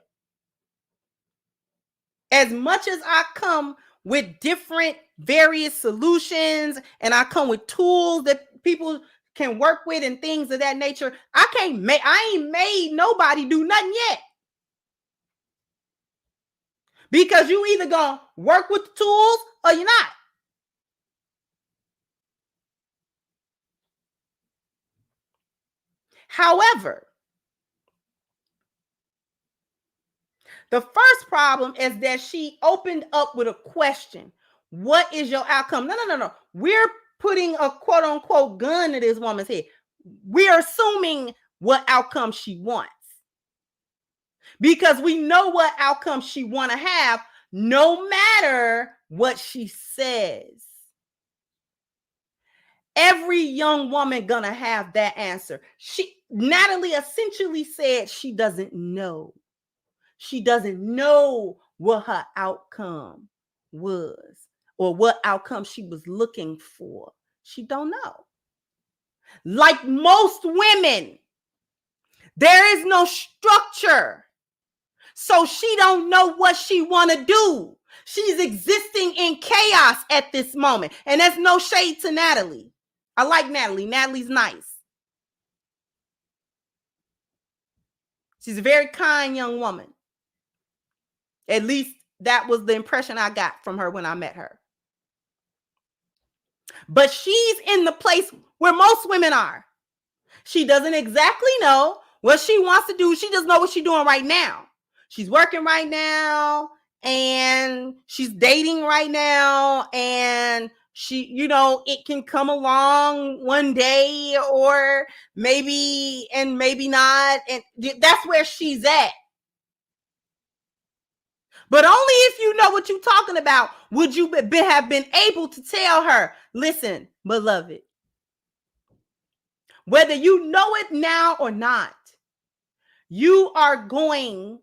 As much as I come with different various solutions and I come with tools that people can work with and things of that nature, I ain't made nobody do nothing yet. Because you either gonna work with the tools or you're not. However, the first problem is that she opened up with a question. What is your outcome? No. We're putting a quote unquote gun to this woman's head. We're assuming what outcome she wants. Because we know what outcome she want to have, no matter what she says. Every young woman gonna have that answer. Natalie essentially said she doesn't know. She doesn't know what her outcome was or what outcome she was looking for. She don't know. Like most women, there is no structure. So she don't know what she want to do. She's existing in chaos at this moment. And there's no shade to Natalie. I like Natalie. Natalie's nice. She's a very kind young woman. At least that was the impression I got from her when I met her. But she's in the place where most women are. She doesn't exactly know what she wants to do. She just knows what she's doing right now. She's working right now and she's dating right now, and she, it can come along one day or maybe and maybe not. And that's where she's at. But only if you know what you're talking about would you have been able to tell her, listen, beloved, whether you know it now or not, you are going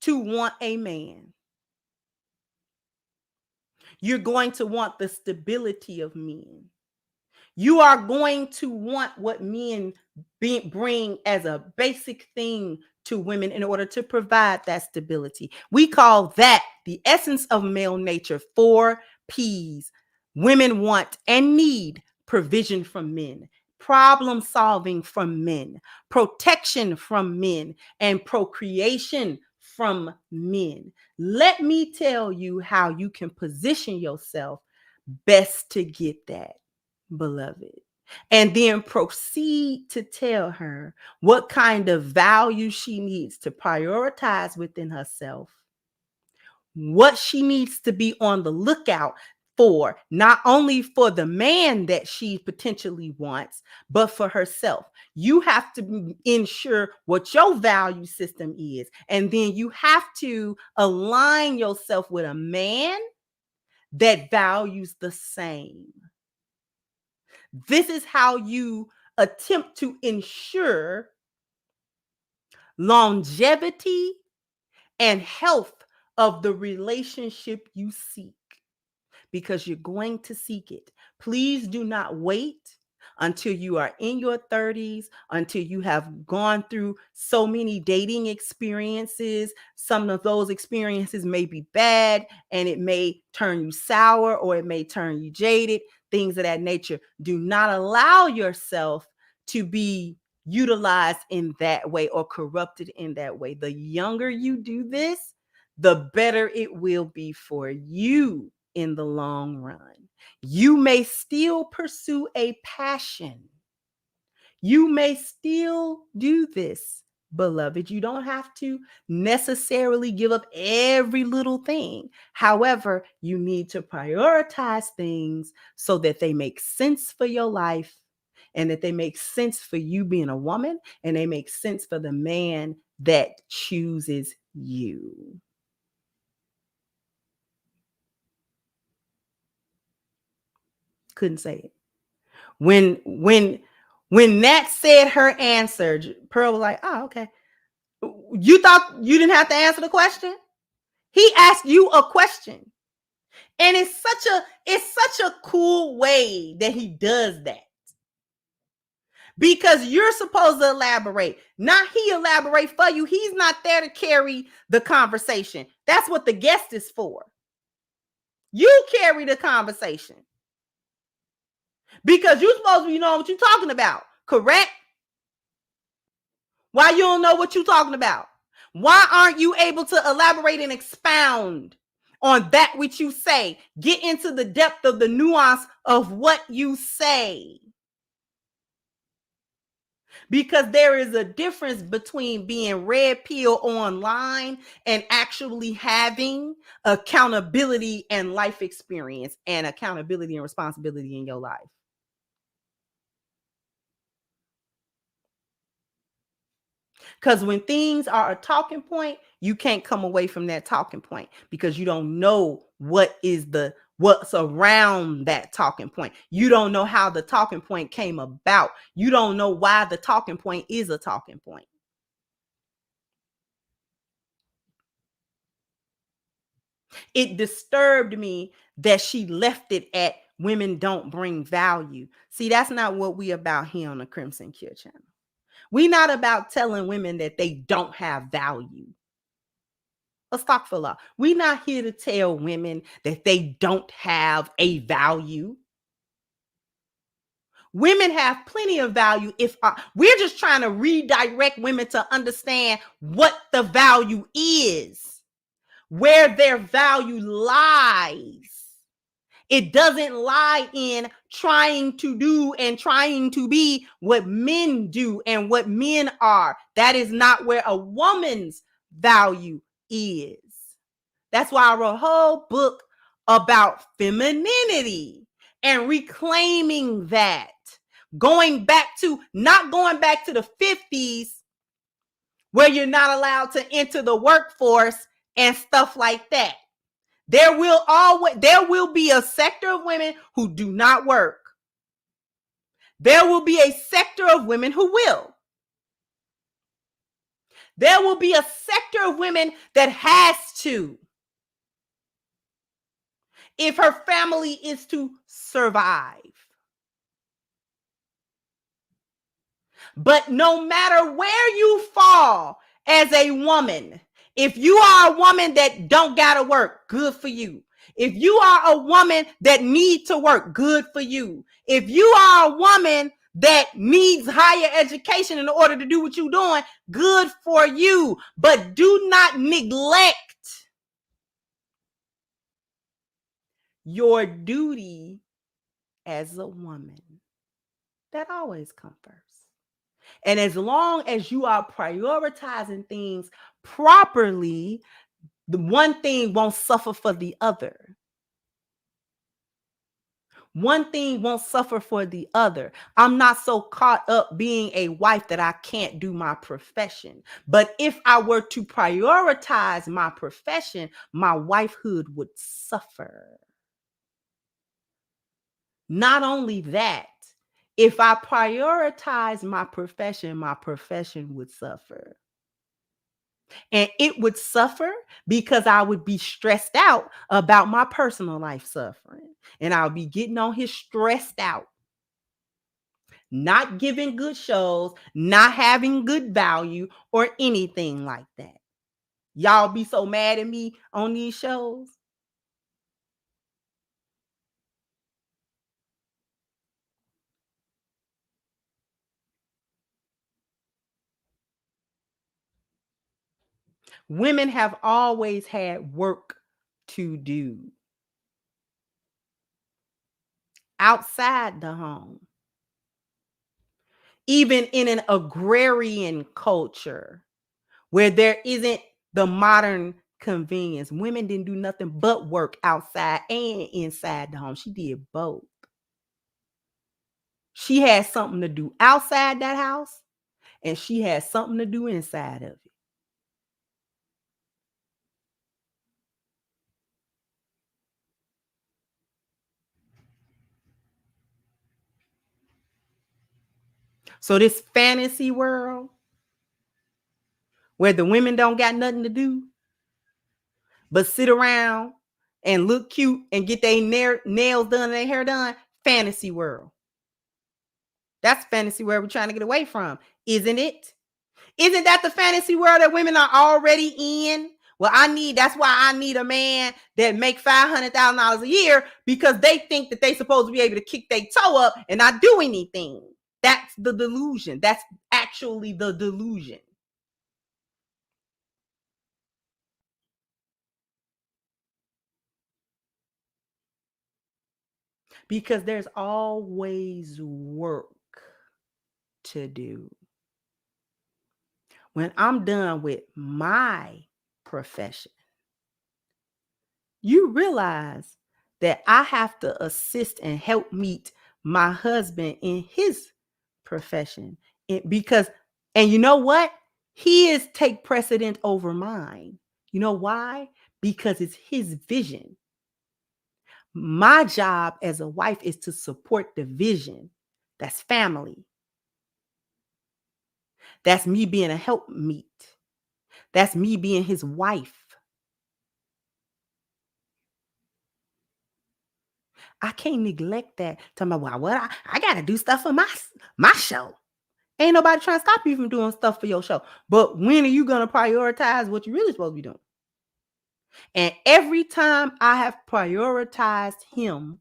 to want a man. You're going to want the stability of men. You are going to want what men bring as a basic thing to women in order to provide that stability. We call that the essence of male nature, 4 P's. Women want and need provision from men, problem solving from men, protection from men, and procreation from men. Let me tell you how you can position yourself best to get that, beloved. And then proceed to tell her what kind of value she needs to prioritize within herself, what she needs to be on the lookout for, not only for the man that she potentially wants, but for herself. You have to ensure what your value system is. And then you have to align yourself with a man that values the same. This is how you attempt to ensure longevity and health of the relationship you seek, because you're going to seek it. Please do not wait until you are in your 30s, until you have gone through so many dating experiences. Some of those experiences may be bad and it may turn you sour or it may turn you jaded, things of that nature. Do not allow yourself to be utilized in that way or corrupted in that way. The younger you do this, the better it will be for you in the long run. You may still pursue a passion. You may still do this, beloved. You don't have to necessarily give up every little thing. However, you need to prioritize things so that they make sense for your life and that they make sense for you being a woman and they make sense for the man that chooses you. Couldn't say it. When Nat said her answer, Pearl was like, "Oh, okay. You thought you didn't have to answer the question? He asked you a question." And it's such a cool way that he does that. Because you're supposed to elaborate. Not he elaborate for you. He's not there to carry the conversation. That's what the guest is for. You carry the conversation. Because you're supposed to know what you're talking about. Correct? Why you don't know what you're talking about? Why aren't you able to elaborate and expound on that which you say? Get into the depth of the nuance of what you say. Because there is a difference between being red pill online and actually having accountability and life experience and accountability and responsibility in your life. Because when things are a talking point, you can't come away from that talking point because you don't know what's around that talking point. You don't know how the talking point came about. You don't know why the talking point is a talking point. It disturbed me that she left it at women don't bring value. See, that's not what we about here on the Crimson Cure channel. We're not about telling women that they don't have value. Astaghfirullah. We're not here to tell women that they don't have a value. Women have plenty of value. We're just trying to redirect women to understand what the value is, where their value lies. It doesn't lie in trying to do and trying to be what men do and what men are. That is not where a woman's value is. That's why I wrote a whole book about femininity and reclaiming that. Not going back to the 50s where you're not allowed to enter the workforce and stuff like that. There will be a sector of women who do not work. There will be a sector of women who will. There will be a sector of women that has to, if her family is to survive. But no matter where you fall as a woman, if you are a woman that don't gotta work, good for you. If you are a woman that needs to work, good for you. If you are a woman that needs higher education in order to do what you're doing, good for you. But do not neglect your duty as a woman. That always comes first. And as long as you are prioritizing things properly, the one thing won't suffer for the other. One thing won't suffer for the other. I'm not so caught up being a wife that I can't do my profession. But if I were to prioritize my profession, my wifehood would suffer. Not only that, if I prioritize my profession would suffer. And it would suffer because I would be stressed out about my personal life suffering. And I'll be getting on here stressed out. Not giving good shows, not having good value, or anything like that. Y'all be so mad at me on these shows. Women have always had work to do outside the home. Even in an agrarian culture, where there isn't the modern convenience. Women didn't do nothing but work outside and inside the home. She did both. She had something to do outside that house, and she had something to do inside of it. So this fantasy world where the women don't got nothing to do but sit around and look cute and get their nails done and their hair done, fantasy world. That's fantasy world we're trying to get away from, isn't it? Isn't that the fantasy world that women are already in? Well, that's why I need a man that make $500,000 a year, because they think that they supposed to be able to kick their toe up and not do anything. That's the delusion. That's actually the delusion. Because there's always work to do. When I'm done with my profession, you realize that I have to assist and help meet my husband in his profession. Because you know what? His take precedent over mine. You know why? Because it's his vision. My job as a wife is to support the vision. That's family. That's me being a helpmeet. That's me being his wife. I can't neglect that. Talking about, well, what I got to do stuff for my show. Ain't nobody trying to stop you from doing stuff for your show. But when are you going to prioritize what you're really supposed to be doing? And every time I have prioritized him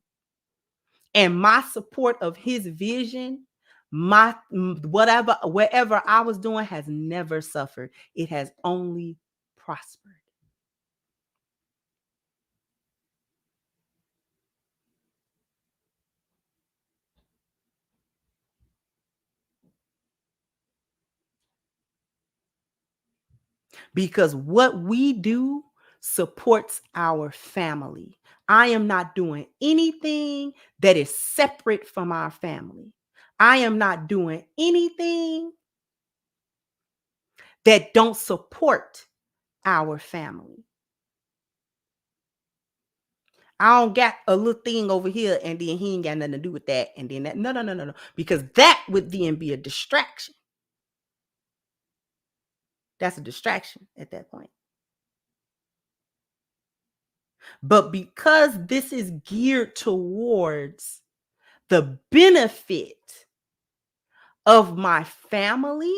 and my support of his vision, whatever I was doing has never suffered. It has only prospered. Because what we do supports our family. I am not doing anything that is separate from our family. I am not doing anything that don't support our family. I don't got a little thing over here and then he ain't got nothing to do with that and then that. No. Because that would then be a distraction. That's a distraction at that point. But because this is geared towards the benefit of my family,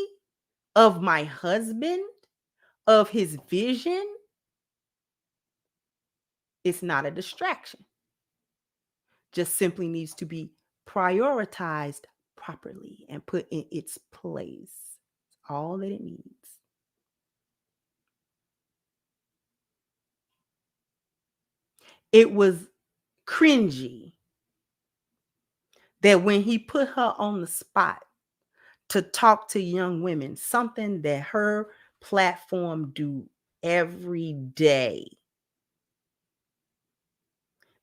of my husband, of his vision, it's not a distraction. Just simply needs to be prioritized properly and put in its place. All that it needs. It was cringy that when he put her on the spot to talk to young women, something that her platform do every day,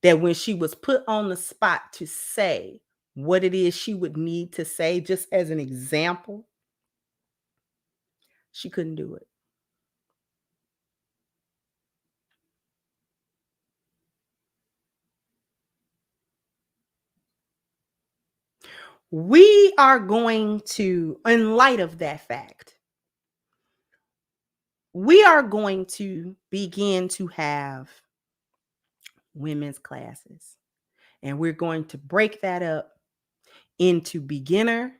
that when she was put on the spot to say what it is she would need to say, just as an example, she couldn't do it. We are going to, in light of that fact, we are going to begin to have women's classes. And we're going to break that up into beginner,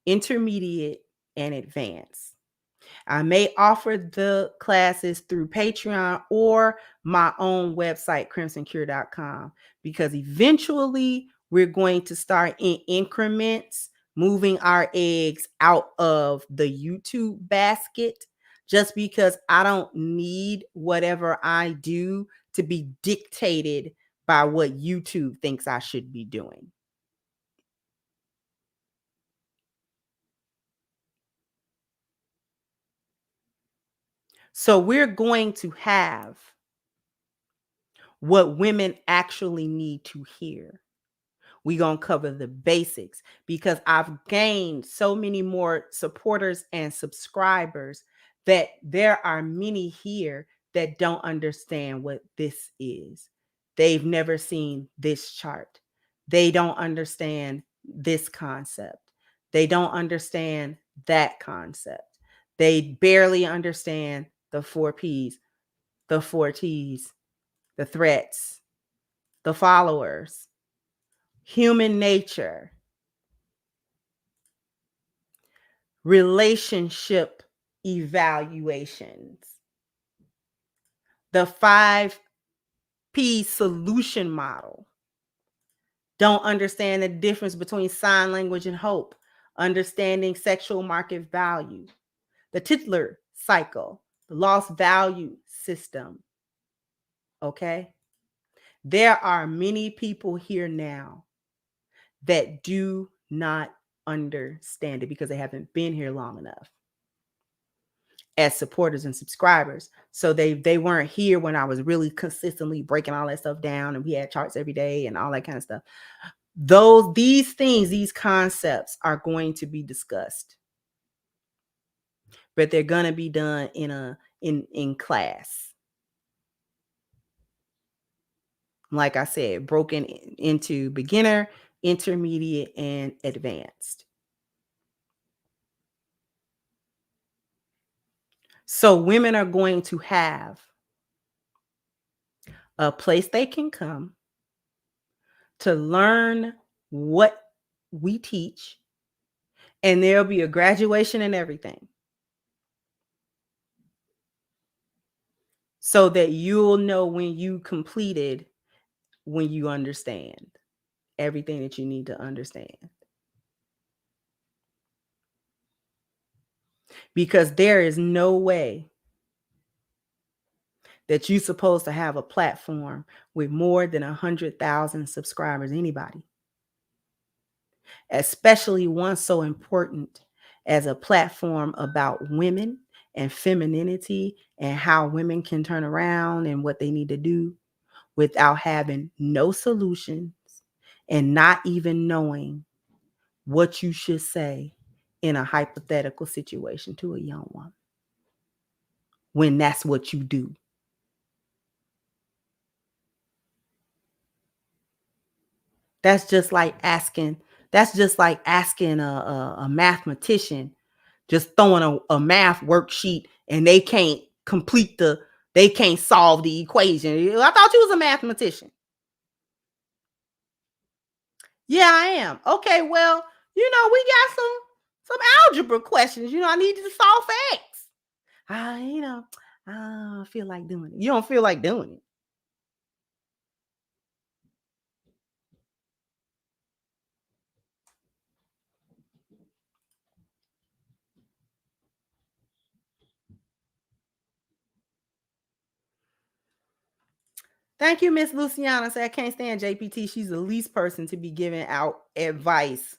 intermediate, and advanced. I may offer the classes through Patreon or my own website, crimsoncure.com, because eventually we're going to start in increments, moving our eggs out of the YouTube basket, just because I don't need whatever I do to be dictated by what YouTube thinks I should be doing. So we're going to have what women actually need to hear. We're going to cover the basics because I've gained so many more supporters and subscribers that there are many here that don't understand what this is. They've never seen this chart. They don't understand this concept. They don't understand that concept. They barely understand the 4Ps, the 4Ts, the threats, the followers, human nature, relationship evaluations, the 5P solution model. Don't understand the difference between sign language and hope, understanding sexual market value, the Titler cycle, the lost value system. Okay? There are many people here now that do not understand it because they haven't been here long enough as supporters and subscribers. So they weren't here when I was really consistently breaking all that stuff down and we had charts every day and all that kind of stuff. These things, these concepts are going to be discussed, but they're going to be done in class. Like I said, broken into beginner, intermediate, and advanced. So women are going to have a place they can come to learn what we teach, and there'll be a graduation and everything, so that you'll know when you completed, when you understand everything that you need to understand. Because there is no way that you're supposed to have a platform with more than 100,000 subscribers, anybody, especially one so important as a platform about women and femininity and how women can turn around and what they need to do, without having no solutions and not even knowing what you should say in a hypothetical situation to a young woman, when that's what you do. That's just like asking a mathematician, just throwing a math worksheet and they can't solve the equation. I thought you was a mathematician. Yeah, I am. Okay, well, we got some algebra questions. I need you to solve for X. I don't feel like doing it. You don't feel like doing it. Thank you, Miss Luciana. Say I can't stand JPT. She's the least person to be giving out advice.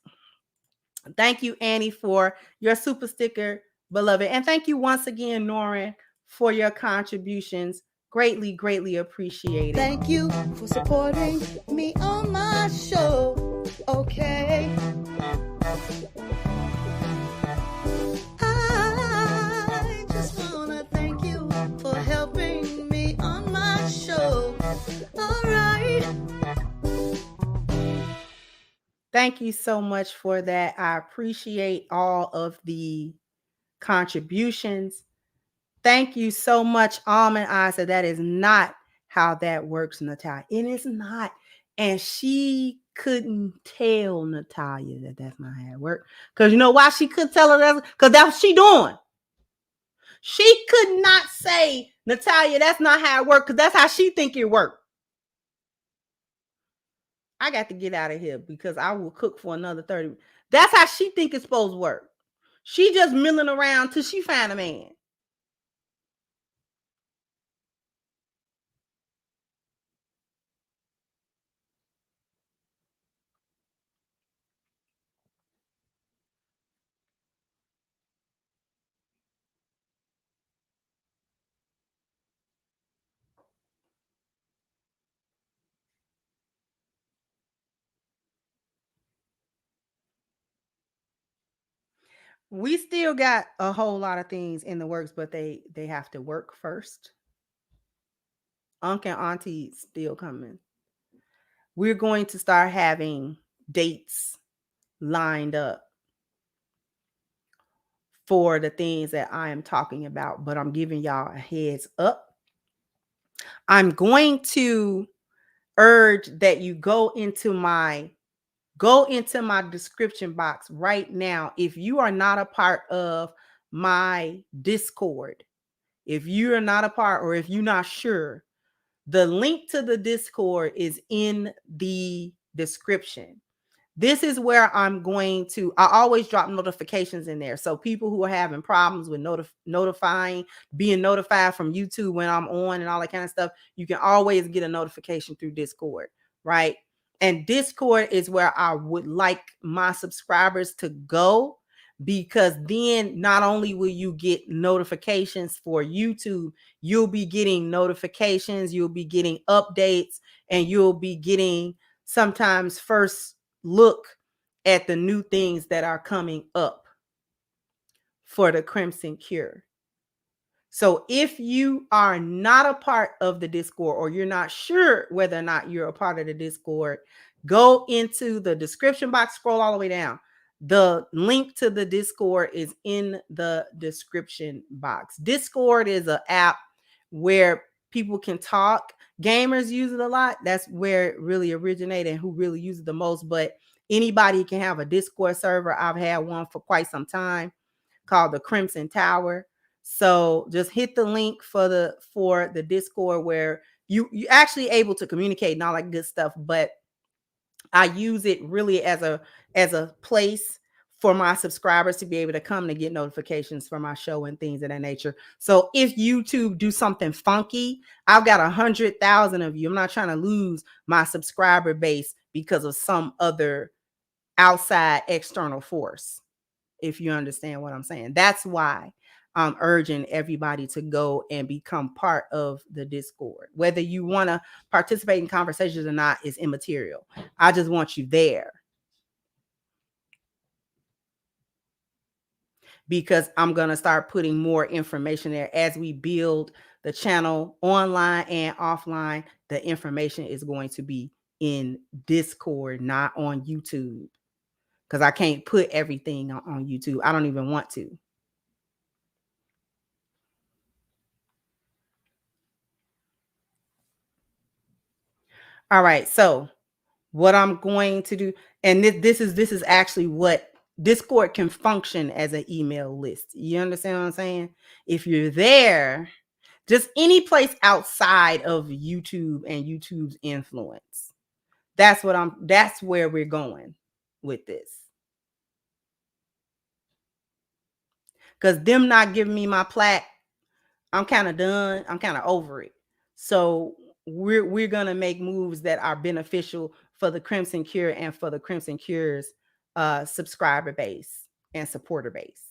Thank you, Annie, for your super sticker, beloved. And thank you once again, Norin, for your contributions. Greatly, greatly appreciated. Thank you for supporting me on my show. Okay. I just wanna thank you for helping me on my show. All right. Thank you so much for that. I appreciate all of the contributions. Thank you so much, Almond Eye. So that is not how that works, Natalia. It is not. And she couldn't tell Natalia that that's not how it works. Because you know why she couldn't tell her that? Because that's what she doing. She could not say, Natalia, that's not how it works, because that's how she think it works. I got to get out of here because I will cook for another 30. That's how she think it's supposed to work. She just milling around till she find a man. We still got a whole lot of things in the works, but they have to work first. Uncle and auntie still coming. We're going to start having dates lined up for the things that I am talking about, but I'm giving y'all a heads up. I'm going to urge that you go into my description box right now. If you are not a part of my Discord, if you are not a part, or if you're not sure, the link to the Discord is in the description. This is where I always drop notifications in there. So people who are having problems with being notified from YouTube when I'm on and all that kind of stuff, you can always get a notification through Discord, right? And Discord is where I would like my subscribers to go, because then not only will you get notifications for YouTube, you'll be getting notifications, you'll be getting updates, and you'll be getting sometimes first look at the new things that are coming up for the Crimson Cure. So if you are not a part of the Discord, or you're not sure whether or not you're a part of the Discord, go into the description box, scroll all the way down. The link to the Discord is in the description box. Discord is an app where people can talk. Gamers use it a lot. That's where it really originated and who really uses it the most. But anybody can have a Discord server. I've had one for quite some time called the Crimson Tower. So just hit the link for the Discord, where you actually able to communicate and all that good stuff. But I use it really as a place for my subscribers to be able to come to get notifications for my show and things of that nature. So if YouTube do something funky, I've got 100,000 of you. I'm not trying to lose my subscriber base because of some other outside external force, if you understand what I'm saying. That's why I'm urging everybody to go and become part of the Discord. Whether you want to participate in conversations or not is immaterial. I just want you there, because I'm going to start putting more information there as we build the channel online and offline. The information is going to be in Discord, not on YouTube, because I can't put everything on YouTube. I don't even want to. All right, so what I'm going to do, and this is actually what Discord can function as an email list. You understand what I'm saying? If you're there, just any place outside of YouTube and YouTube's influence. That's where we're going with this. Because them not giving me my plaque, I'm kind of done. I'm kind of over it. So we're gonna make moves that are beneficial for the Crimson Cure and for the Crimson Cure's subscriber base and supporter base.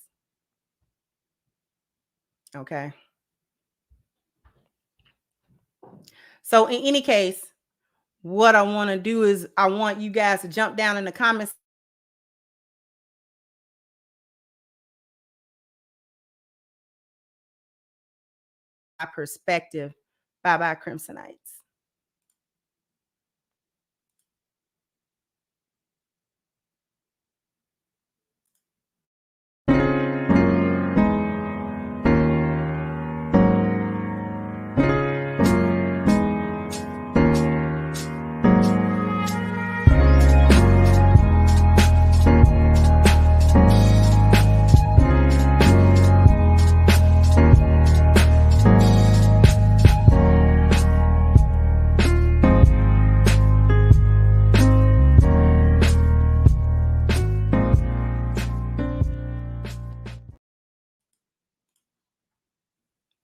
Okay. So in any case, what I want to do is I want you guys to jump down in the comments. My perspective. Bye bye, Crimsonites.